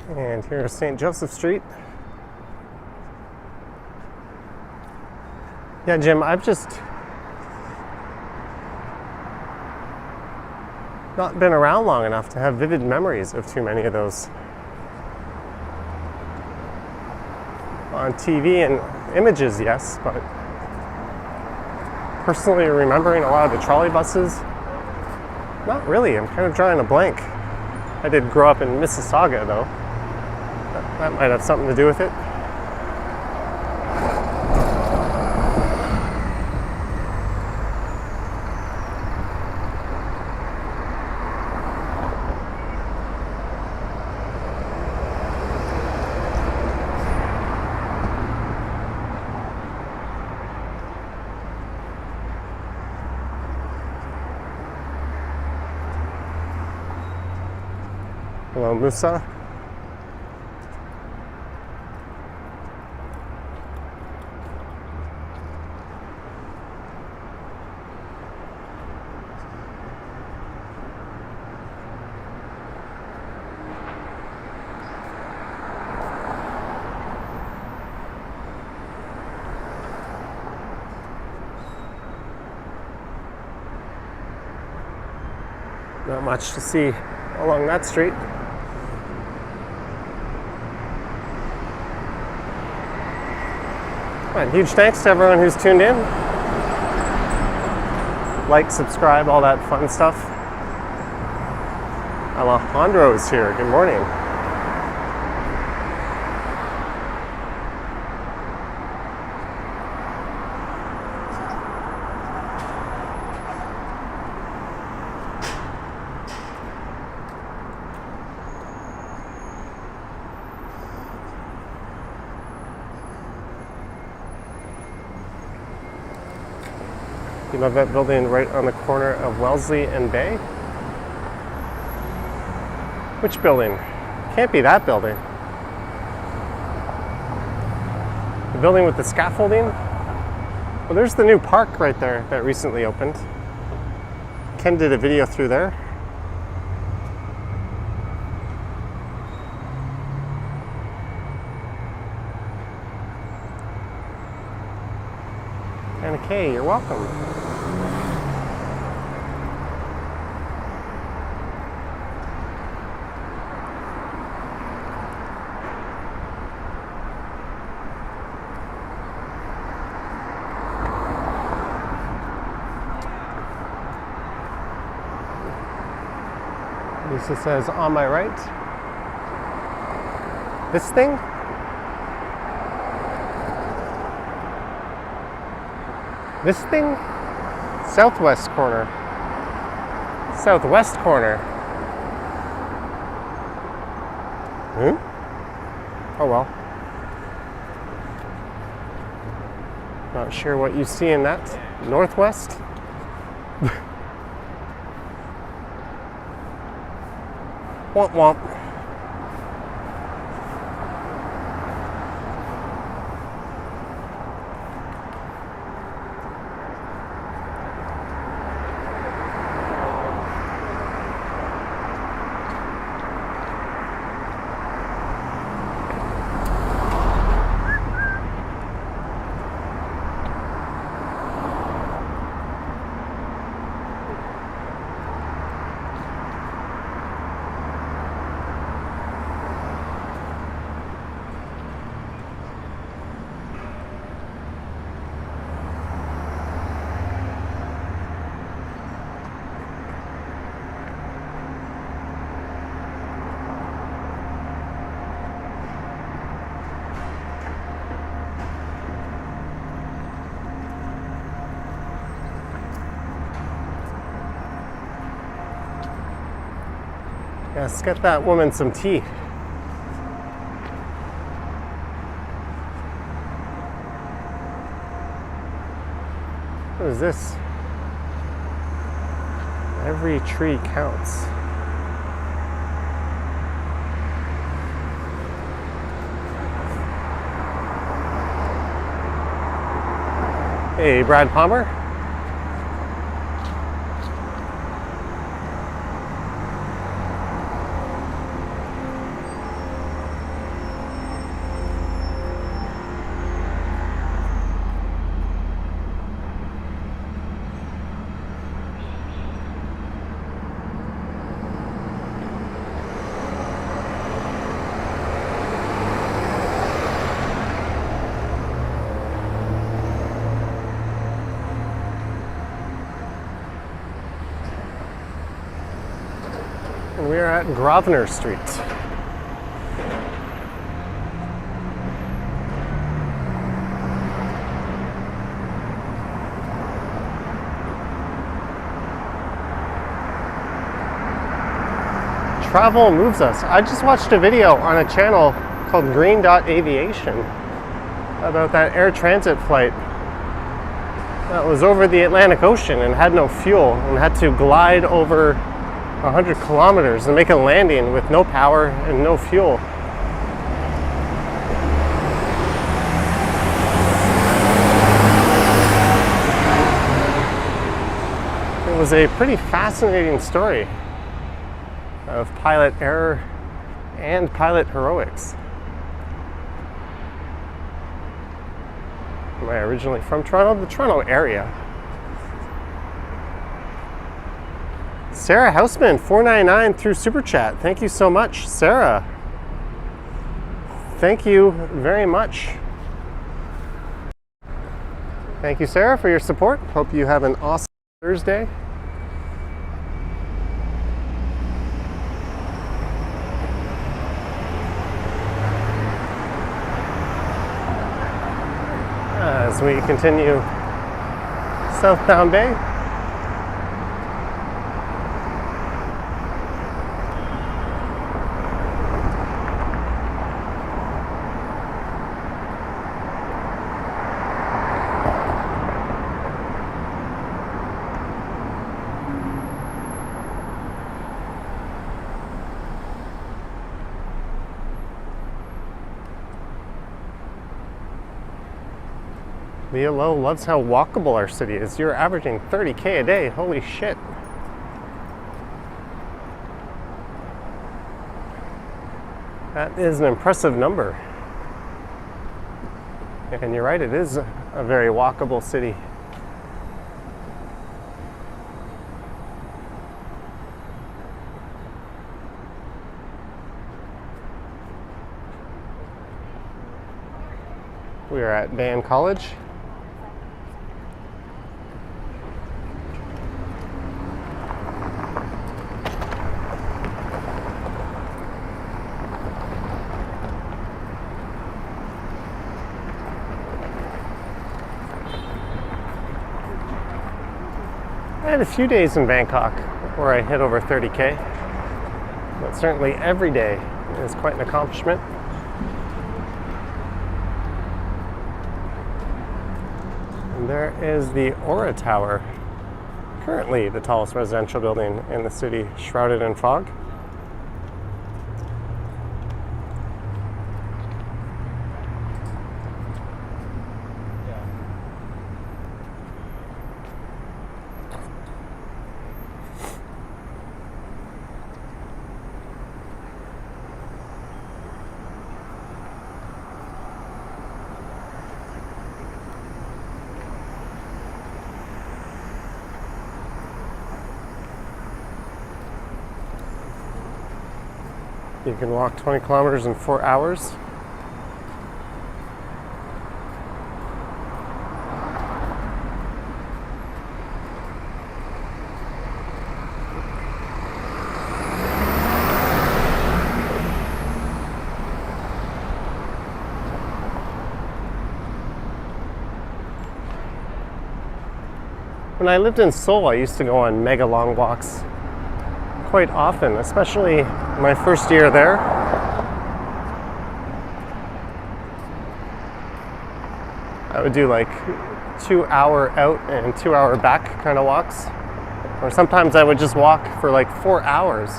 A: And here's St. Joseph Street. Yeah, Jim, I've just not been around long enough to have vivid memories of too many of those. On TV and images, yes, but personally remembering a lot of the trolley buses, not really. I'm kind of drawing a blank. I did grow up in Mississauga, though. That might have something to do with it. Hello, Musa. Not much to see along that street. Right, huge thanks to everyone who's tuned in. Like, subscribe, all that fun stuff. Alejandro's here. Good morning. You love that building right on the corner of Wellesley and Bay? Which building? Can't be that building. The building with the scaffolding? Well, there's the new park right there that recently opened. Ken did a video through there. Anna Kay, you're welcome. Lisa says, on my right. This thing? This thing? Southwest corner. Southwest corner. Oh well. Not sure what you see in that. Northwest? Womp womp. Let's get that woman some tea. What is this? Every tree counts. Hey, Brad Palmer. And we are at Grosvenor Street. Travel moves us. I just watched a video on a channel called Green Dot Aviation about that air transit flight that was over the Atlantic Ocean and had no fuel and had to glide over 100 kilometers and make a landing with no power and no fuel. It was a pretty fascinating story of pilot error and pilot heroics. Am I originally from Toronto? The Toronto area. Sarah Houseman, $4.99 through Super Chat. Thank you so much, Sarah. Thank you very much. Thank you, Sarah, for your support. Hope you have an awesome Thursday. As we continue southbound Bay. Leah Lowe loves how walkable our city is. You're averaging 30K a day. Holy shit. That is an impressive number. And you're right, it is a very walkable city. We are at Ban College. I had a few days in Bangkok where I hit over 30K, but certainly every day is quite an accomplishment. And there is the Aura Tower, currently the tallest residential building in the city, shrouded in fog. You can walk 20 kilometers in 4 hours. When I lived in Seoul, I used to go on mega long walks quite often, especially my first year there. I would do like 2 hour out and 2 hour back kind of walks. Or sometimes I would just walk for like 4 hours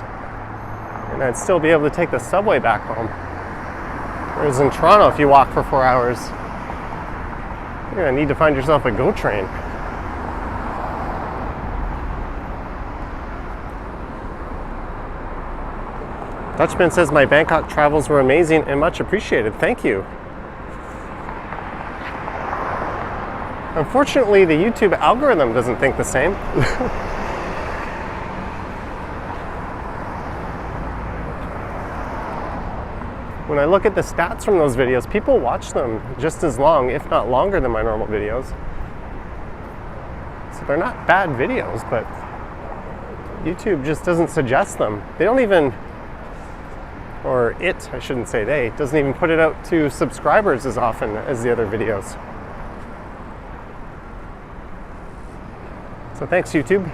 A: and I'd still be able to take the subway back home. Whereas in Toronto, if you walk for 4 hours, you're gonna need to find yourself a GO train. Dutchman says my Bangkok travels were amazing and much appreciated. Thank you. Unfortunately, the YouTube algorithm doesn't think the same. When I look at the stats from those videos, people watch them just as long, if not longer than my normal videos. So they're not bad videos, but YouTube just doesn't suggest them. They don't even, or it, I shouldn't say they, doesn't even put it out to subscribers as often as the other videos. So thanks, YouTube.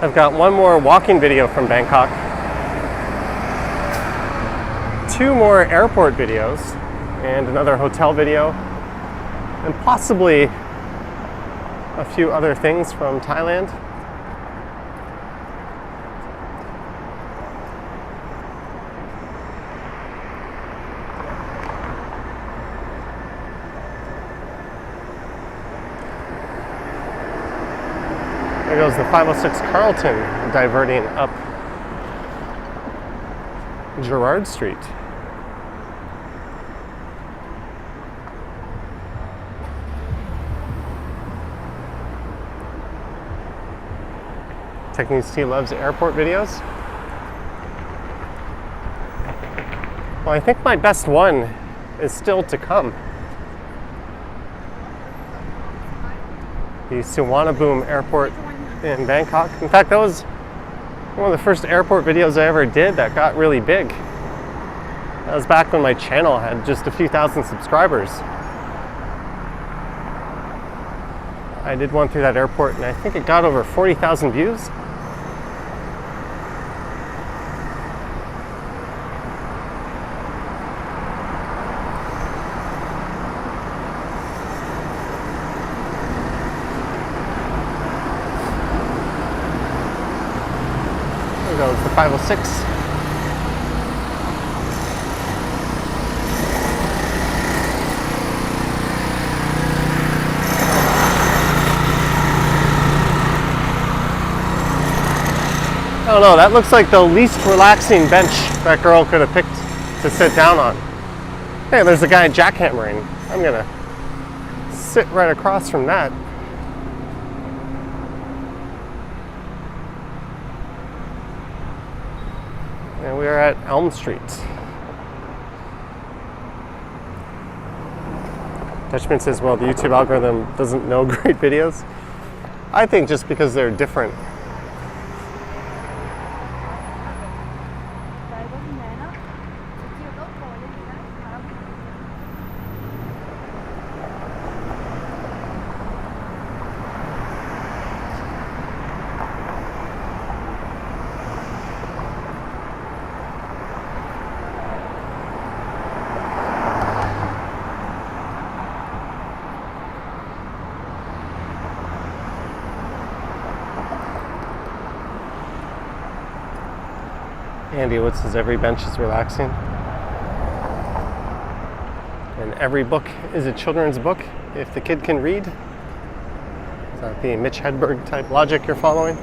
A: I've got one more walking video from Bangkok, 2 more airport videos, and another hotel video, and possibly a few other things from Thailand. There goes the 506 Carlton diverting up Gerrard Street. Techniques T loves airport videos. Well, I think my best one is still to come. The Suvarnabhumi Airport in Bangkok. In fact, that was one of the first airport videos I ever did that got really big. That was back when my channel had just a few thousand subscribers. I did one through that airport and I think it got over 40,000 views. There goes the 506. I don't know, that looks like the least relaxing bench that girl could have picked to sit down on. Hey, there's a guy jackhammering. I'm gonna sit right across from that. And we are at Elm Street. Dutchman says, well, the YouTube algorithm doesn't know great videos. I think just because they're different. Andy Wood says every bench is relaxing. And every book is a children's book if the kid can read. Is that the Mitch Hedberg type logic you're following?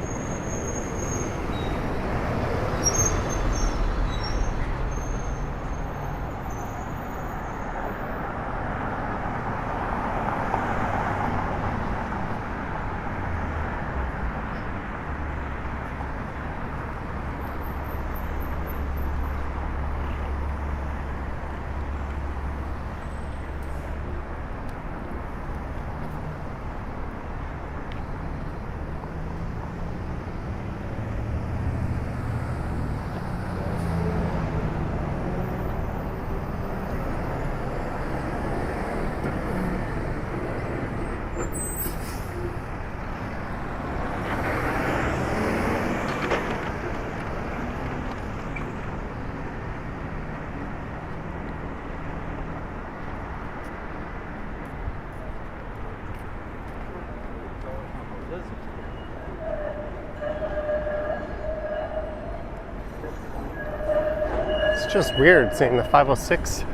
A: It's just weird seeing the 506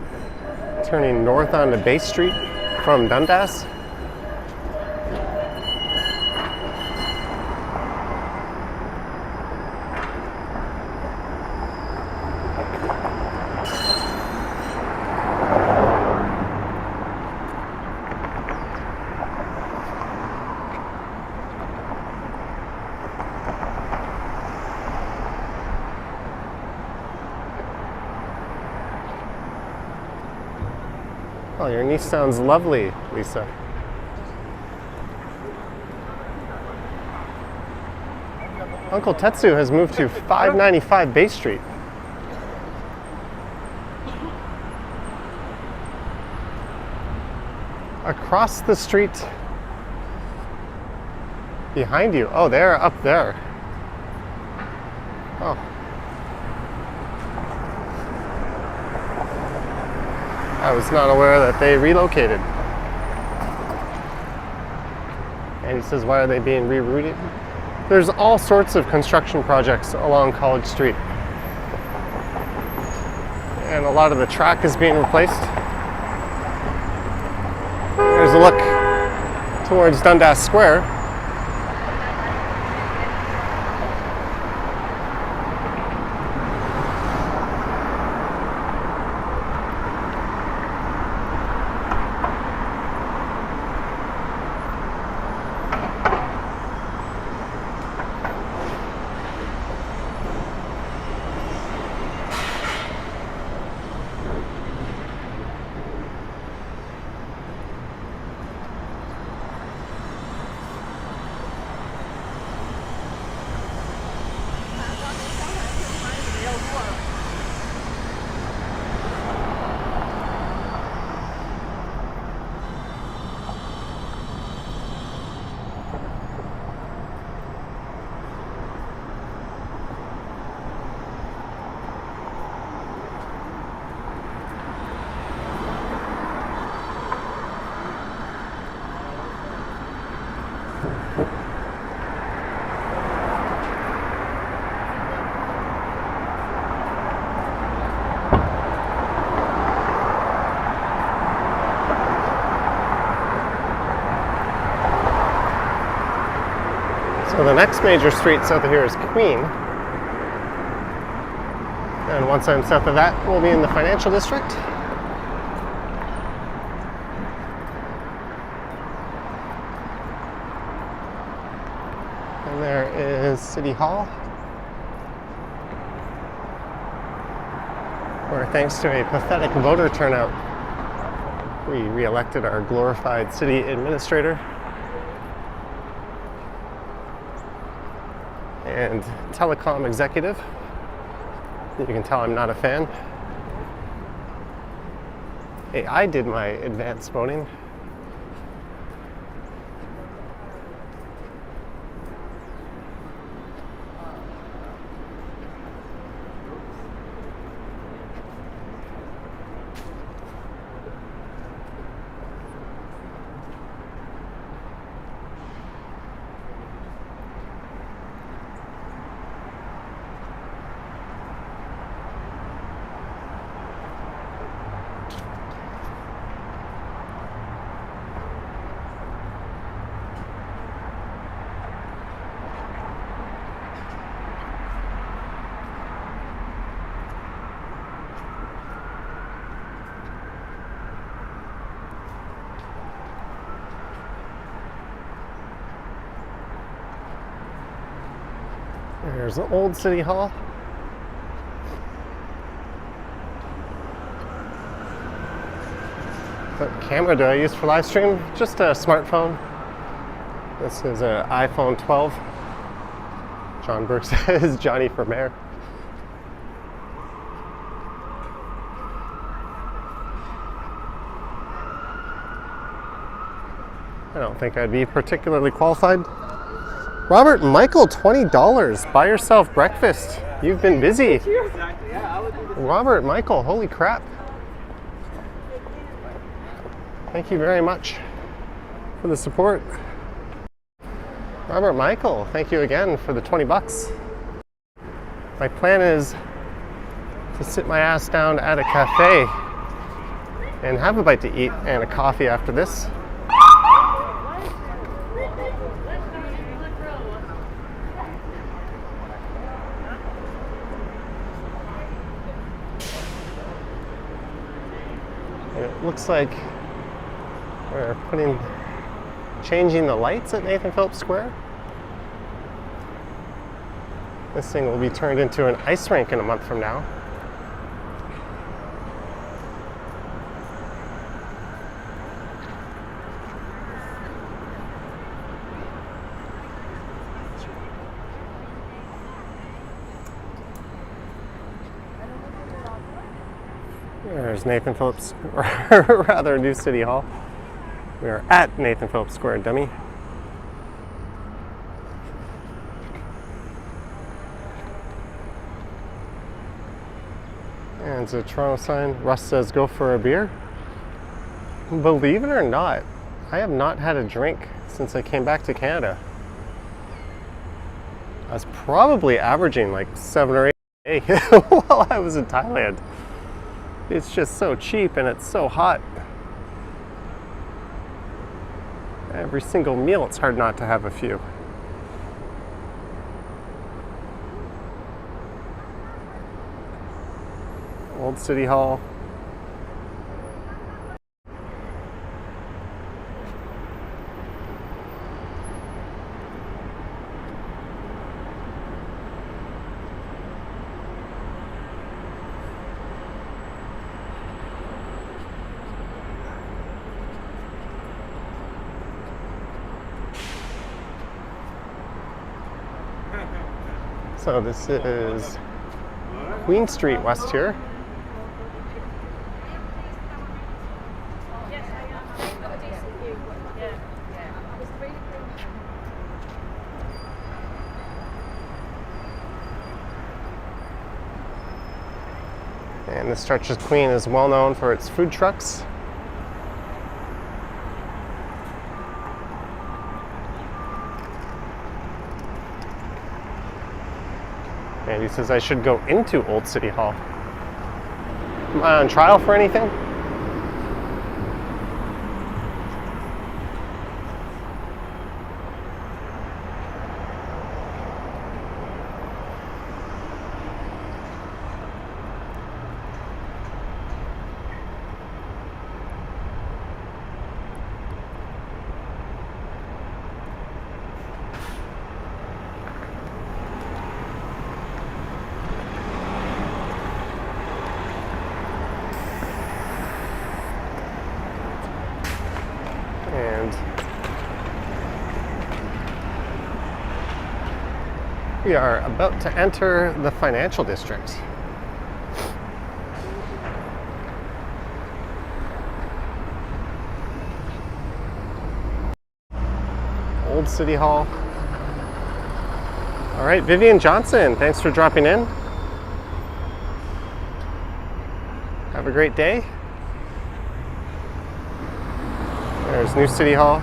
A: turning north onto Bay Street from Dundas. Oh, your niece sounds lovely, Lisa. Uncle Tetsu has moved to 595 Bay Street. Across the street behind you. Oh, they're up there. Oh. I was not aware that they relocated. And he says, why are they being rerouted? There's all sorts of construction projects along College Street. And a lot of the track is being replaced. There's a look towards Dundas Square. So the next major street south of here is Queen. And once I'm south of that, we'll be in the financial district. And there is City Hall, where thanks to a pathetic voter turnout, we re-elected our glorified city administrator and telecom executive. You can tell I'm not a fan. Hey, I did my advance voting. There's the old City Hall. What camera do I use for live stream? Just a smartphone. This is an iPhone 12. John Burke says Johnny for mayor. I don't think I'd be particularly qualified. Robert Michael, $20. Buy yourself breakfast. You've been busy. Robert Michael, holy crap. Thank you very much for the support. Robert Michael, thank you again for the 20 bucks. My plan is to sit my ass down at a cafe and have a bite to eat and a coffee after this. It looks like we're changing the lights at Nathan Phillips Square. This thing will be turned into an ice rink in a month from now. There's Nathan Phillips, or rather New City Hall. We are at Nathan Phillips Square, dummy. And it's a Toronto sign. Russ says, go for a beer. Believe it or not, I have not had a drink since I came back to Canada. I was probably averaging like 7 or 8 a day while I was in Thailand. It's just so cheap and it's so hot. Every single meal, it's hard not to have a few. Old City Hall. So this is Queen Street West here. And this stretch of Queen is well known for its food trucks. And he says I should go into Old City Hall. Am I on trial for anything? We are about to enter the financial district. Old City Hall. All right, Vivian Johnson, thanks for dropping in. Have a great day. There's New City Hall.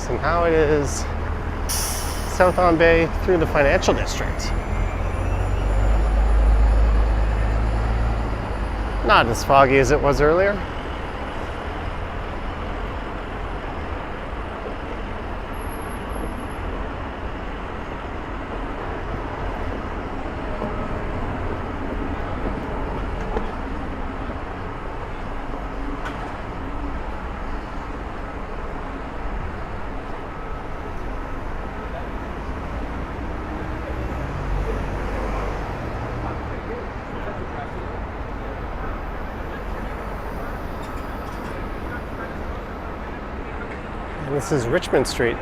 A: And how it is south on Bay through the financial district. Not as foggy as it was earlier. This is Richmond Street.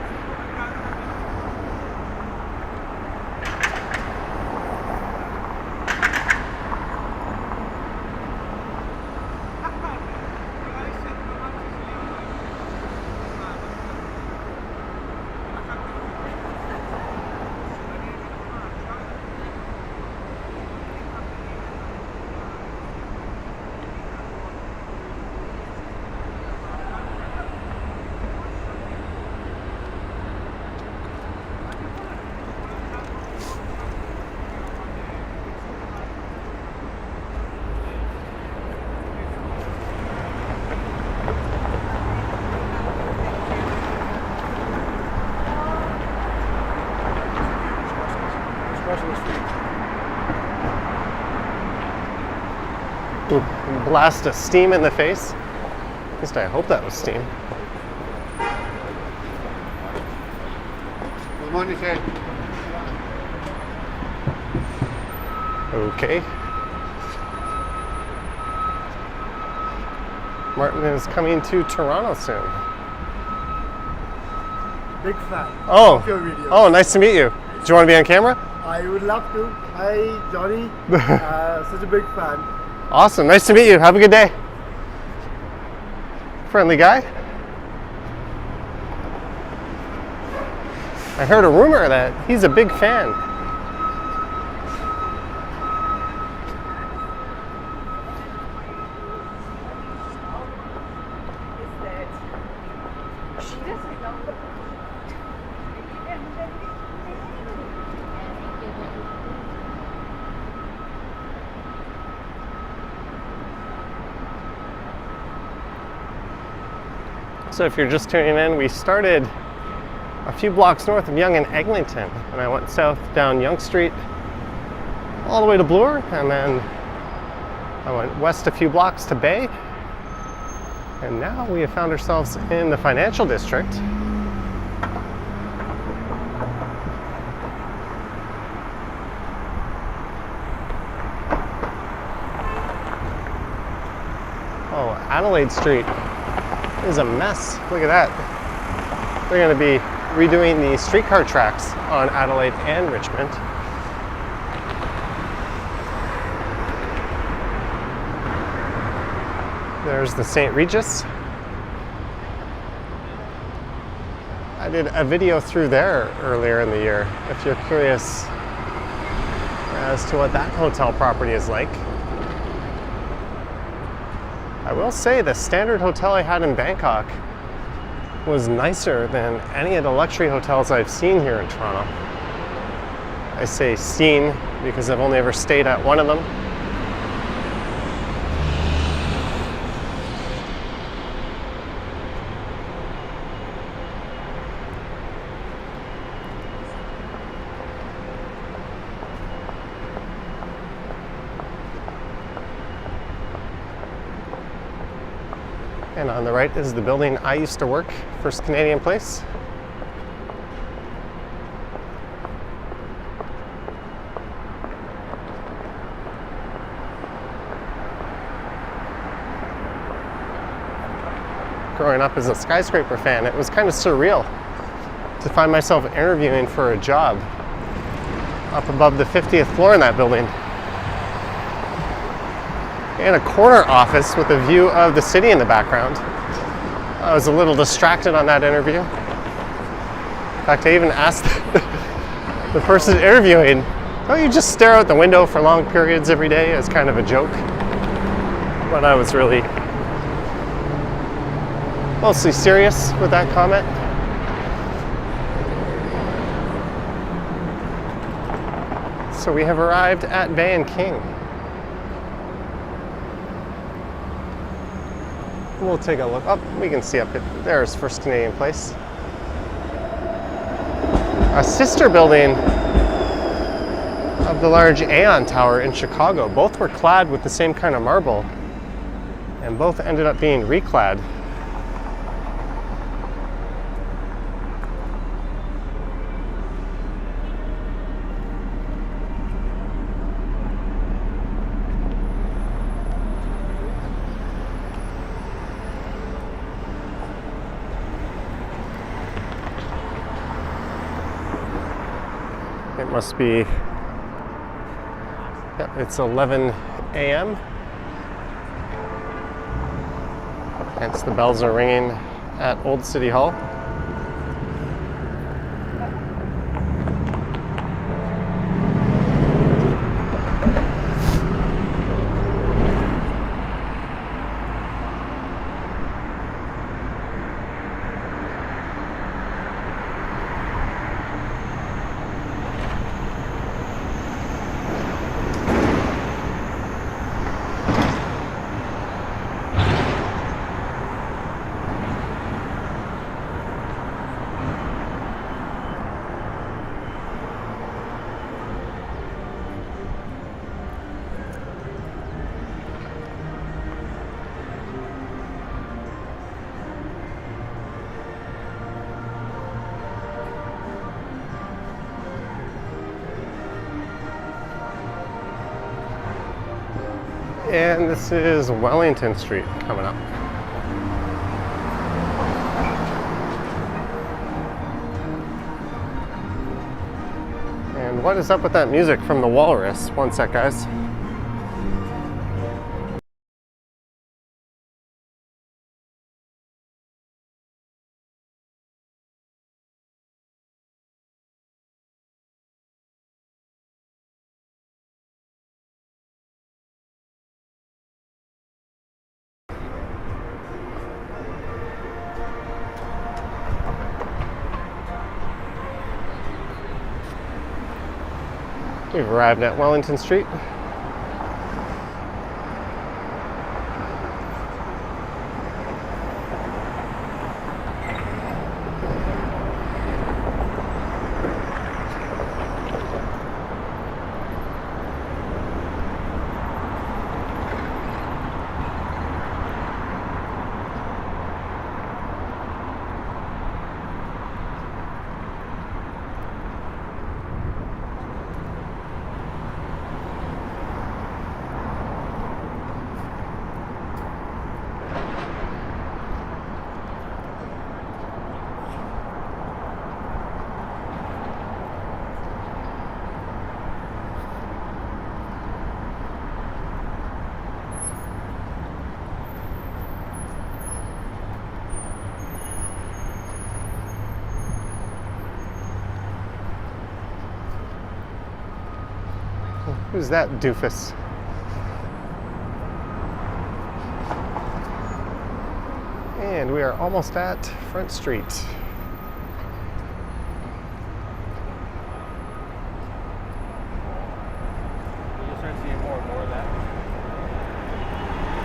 A: Blast of steam in the face. At least I hope that was steam.
D: Good morning, sir.
A: Okay. Martin is coming to Toronto soon.
D: Big fan
A: Oh,
D: of your videos.
A: oh, nice to meet you. Do you want to be on camera?
D: I would love to. Hi, Johnny. Such a big fan.
A: Awesome, nice to meet you. Have a good day. Friendly guy. I heard a rumor that he's a big fan.
B: She doesn't know.
A: So if you're just tuning in, we started a few blocks north of Yonge and Eglinton, and I went south down Yonge Street all the way to Bloor, and then I went west a few blocks to Bay, and now we have found ourselves in the financial district. Oh, Adelaide Street is a mess. Look at that. They're going to be redoing the streetcar tracks on Adelaide and Richmond. There's the St. Regis. I did a video through there earlier in the year, if you're curious as to what that hotel property is like. I will say the standard hotel I had in Bangkok was nicer than any of the luxury hotels I've seen here in Toronto. I say seen because I've only ever stayed at one of them. And on the right is the building I used to work, First Canadian Place. Growing up as a skyscraper fan, it was kind of surreal to find myself interviewing for a job up above the 50th floor in that building. And a corner office with a view of the city in the background. I was a little distracted on that interview. In fact, I even asked the person interviewing, don't you just stare out the window for long periods every day, as kind of a joke? But I was really mostly serious with that comment. So we have arrived at Bay and King. We'll take a look up. We can see up it. There's First Canadian Place. A sister building of the large Aon Tower in Chicago. Both were clad with the same kind of marble, and both ended up being reclad. It must be, yep, it's 11 a.m. Hence the bells are ringing at Old City Hall. And this is Wellington Street coming up. And what is up with that music from the Walrus? One sec, guys. We've arrived at Wellington Street. Who's that doofus? And we are almost at Front Street.
C: You start seeing more and more of that.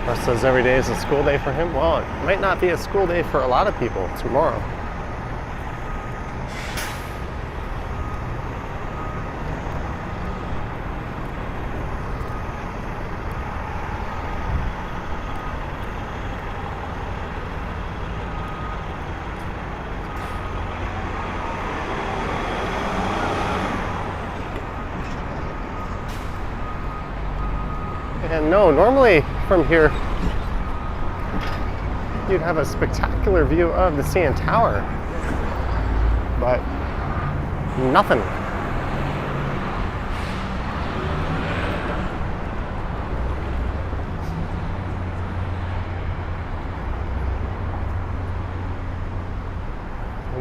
A: Russ says every day is a school day for him. Well, it might not be a school day for a lot of people tomorrow. And no, normally from here, you'd have a spectacular view of the CN Tower, but nothing.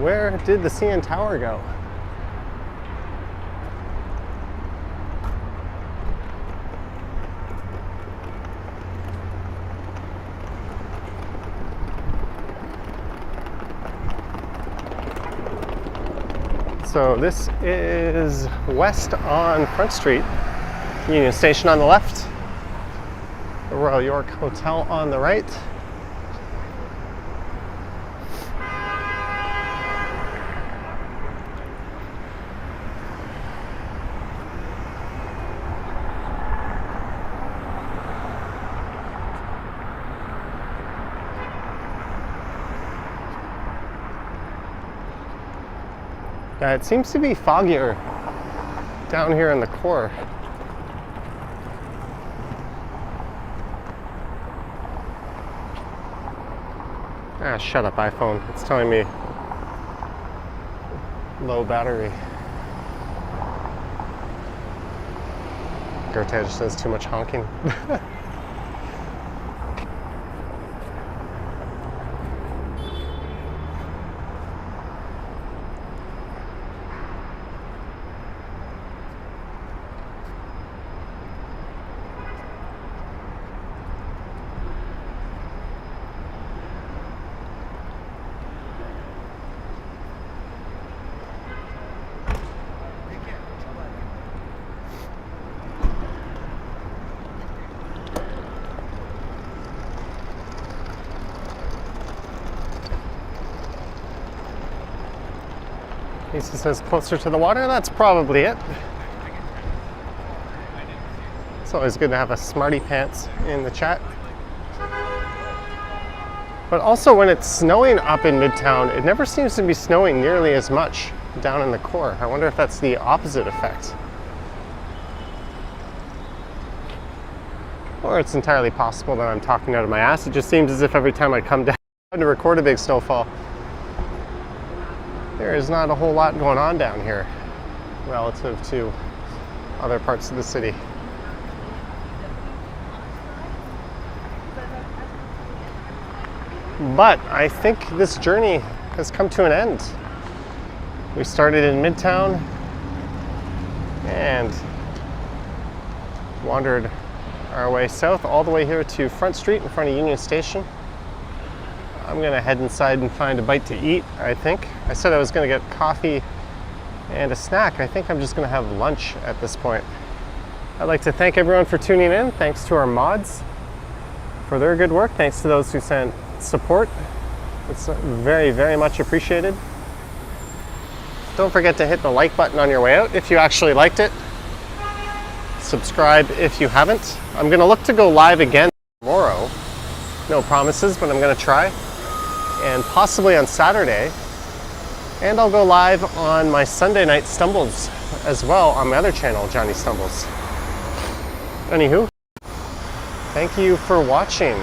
A: Where did the CN Tower go? So this is west on Front Street, Union Station on the left, the Royal York Hotel on the right. Yeah, it seems to be foggier down here in the core. Ah, shut up, iPhone. It's telling me low battery. Gertej just does too much honking. He says closer to the water, that's probably it. It's always good to have a smarty pants in the chat. But also when it's snowing up in Midtown, it never seems to be snowing nearly as much down in the core. I wonder if that's the opposite effect. Or it's entirely possible that I'm talking out of my ass. It just seems as if every time I come down to record a big snowfall, there is not a whole lot going on down here relative to other parts of the city. But I think this journey has come to an end. We started in Midtown and wandered our way south all the way here to Front Street in front of Union Station. I'm gonna head inside and find a bite to eat, I think. I said I was gonna get coffee and a snack. I think I'm just gonna have lunch at this point. I'd like to thank everyone for tuning in. Thanks to our mods for their good work. Thanks to those who sent support. It's very, very much appreciated. Don't forget to hit the like button on your way out if you actually liked it. Subscribe if you haven't. I'm gonna look to go live again tomorrow. No promises, but I'm gonna try. And possibly on Saturday. And I'll go live on my Sunday night stumbles as well on my other channel, Johnny Stumbles. Anywho, thank you for watching.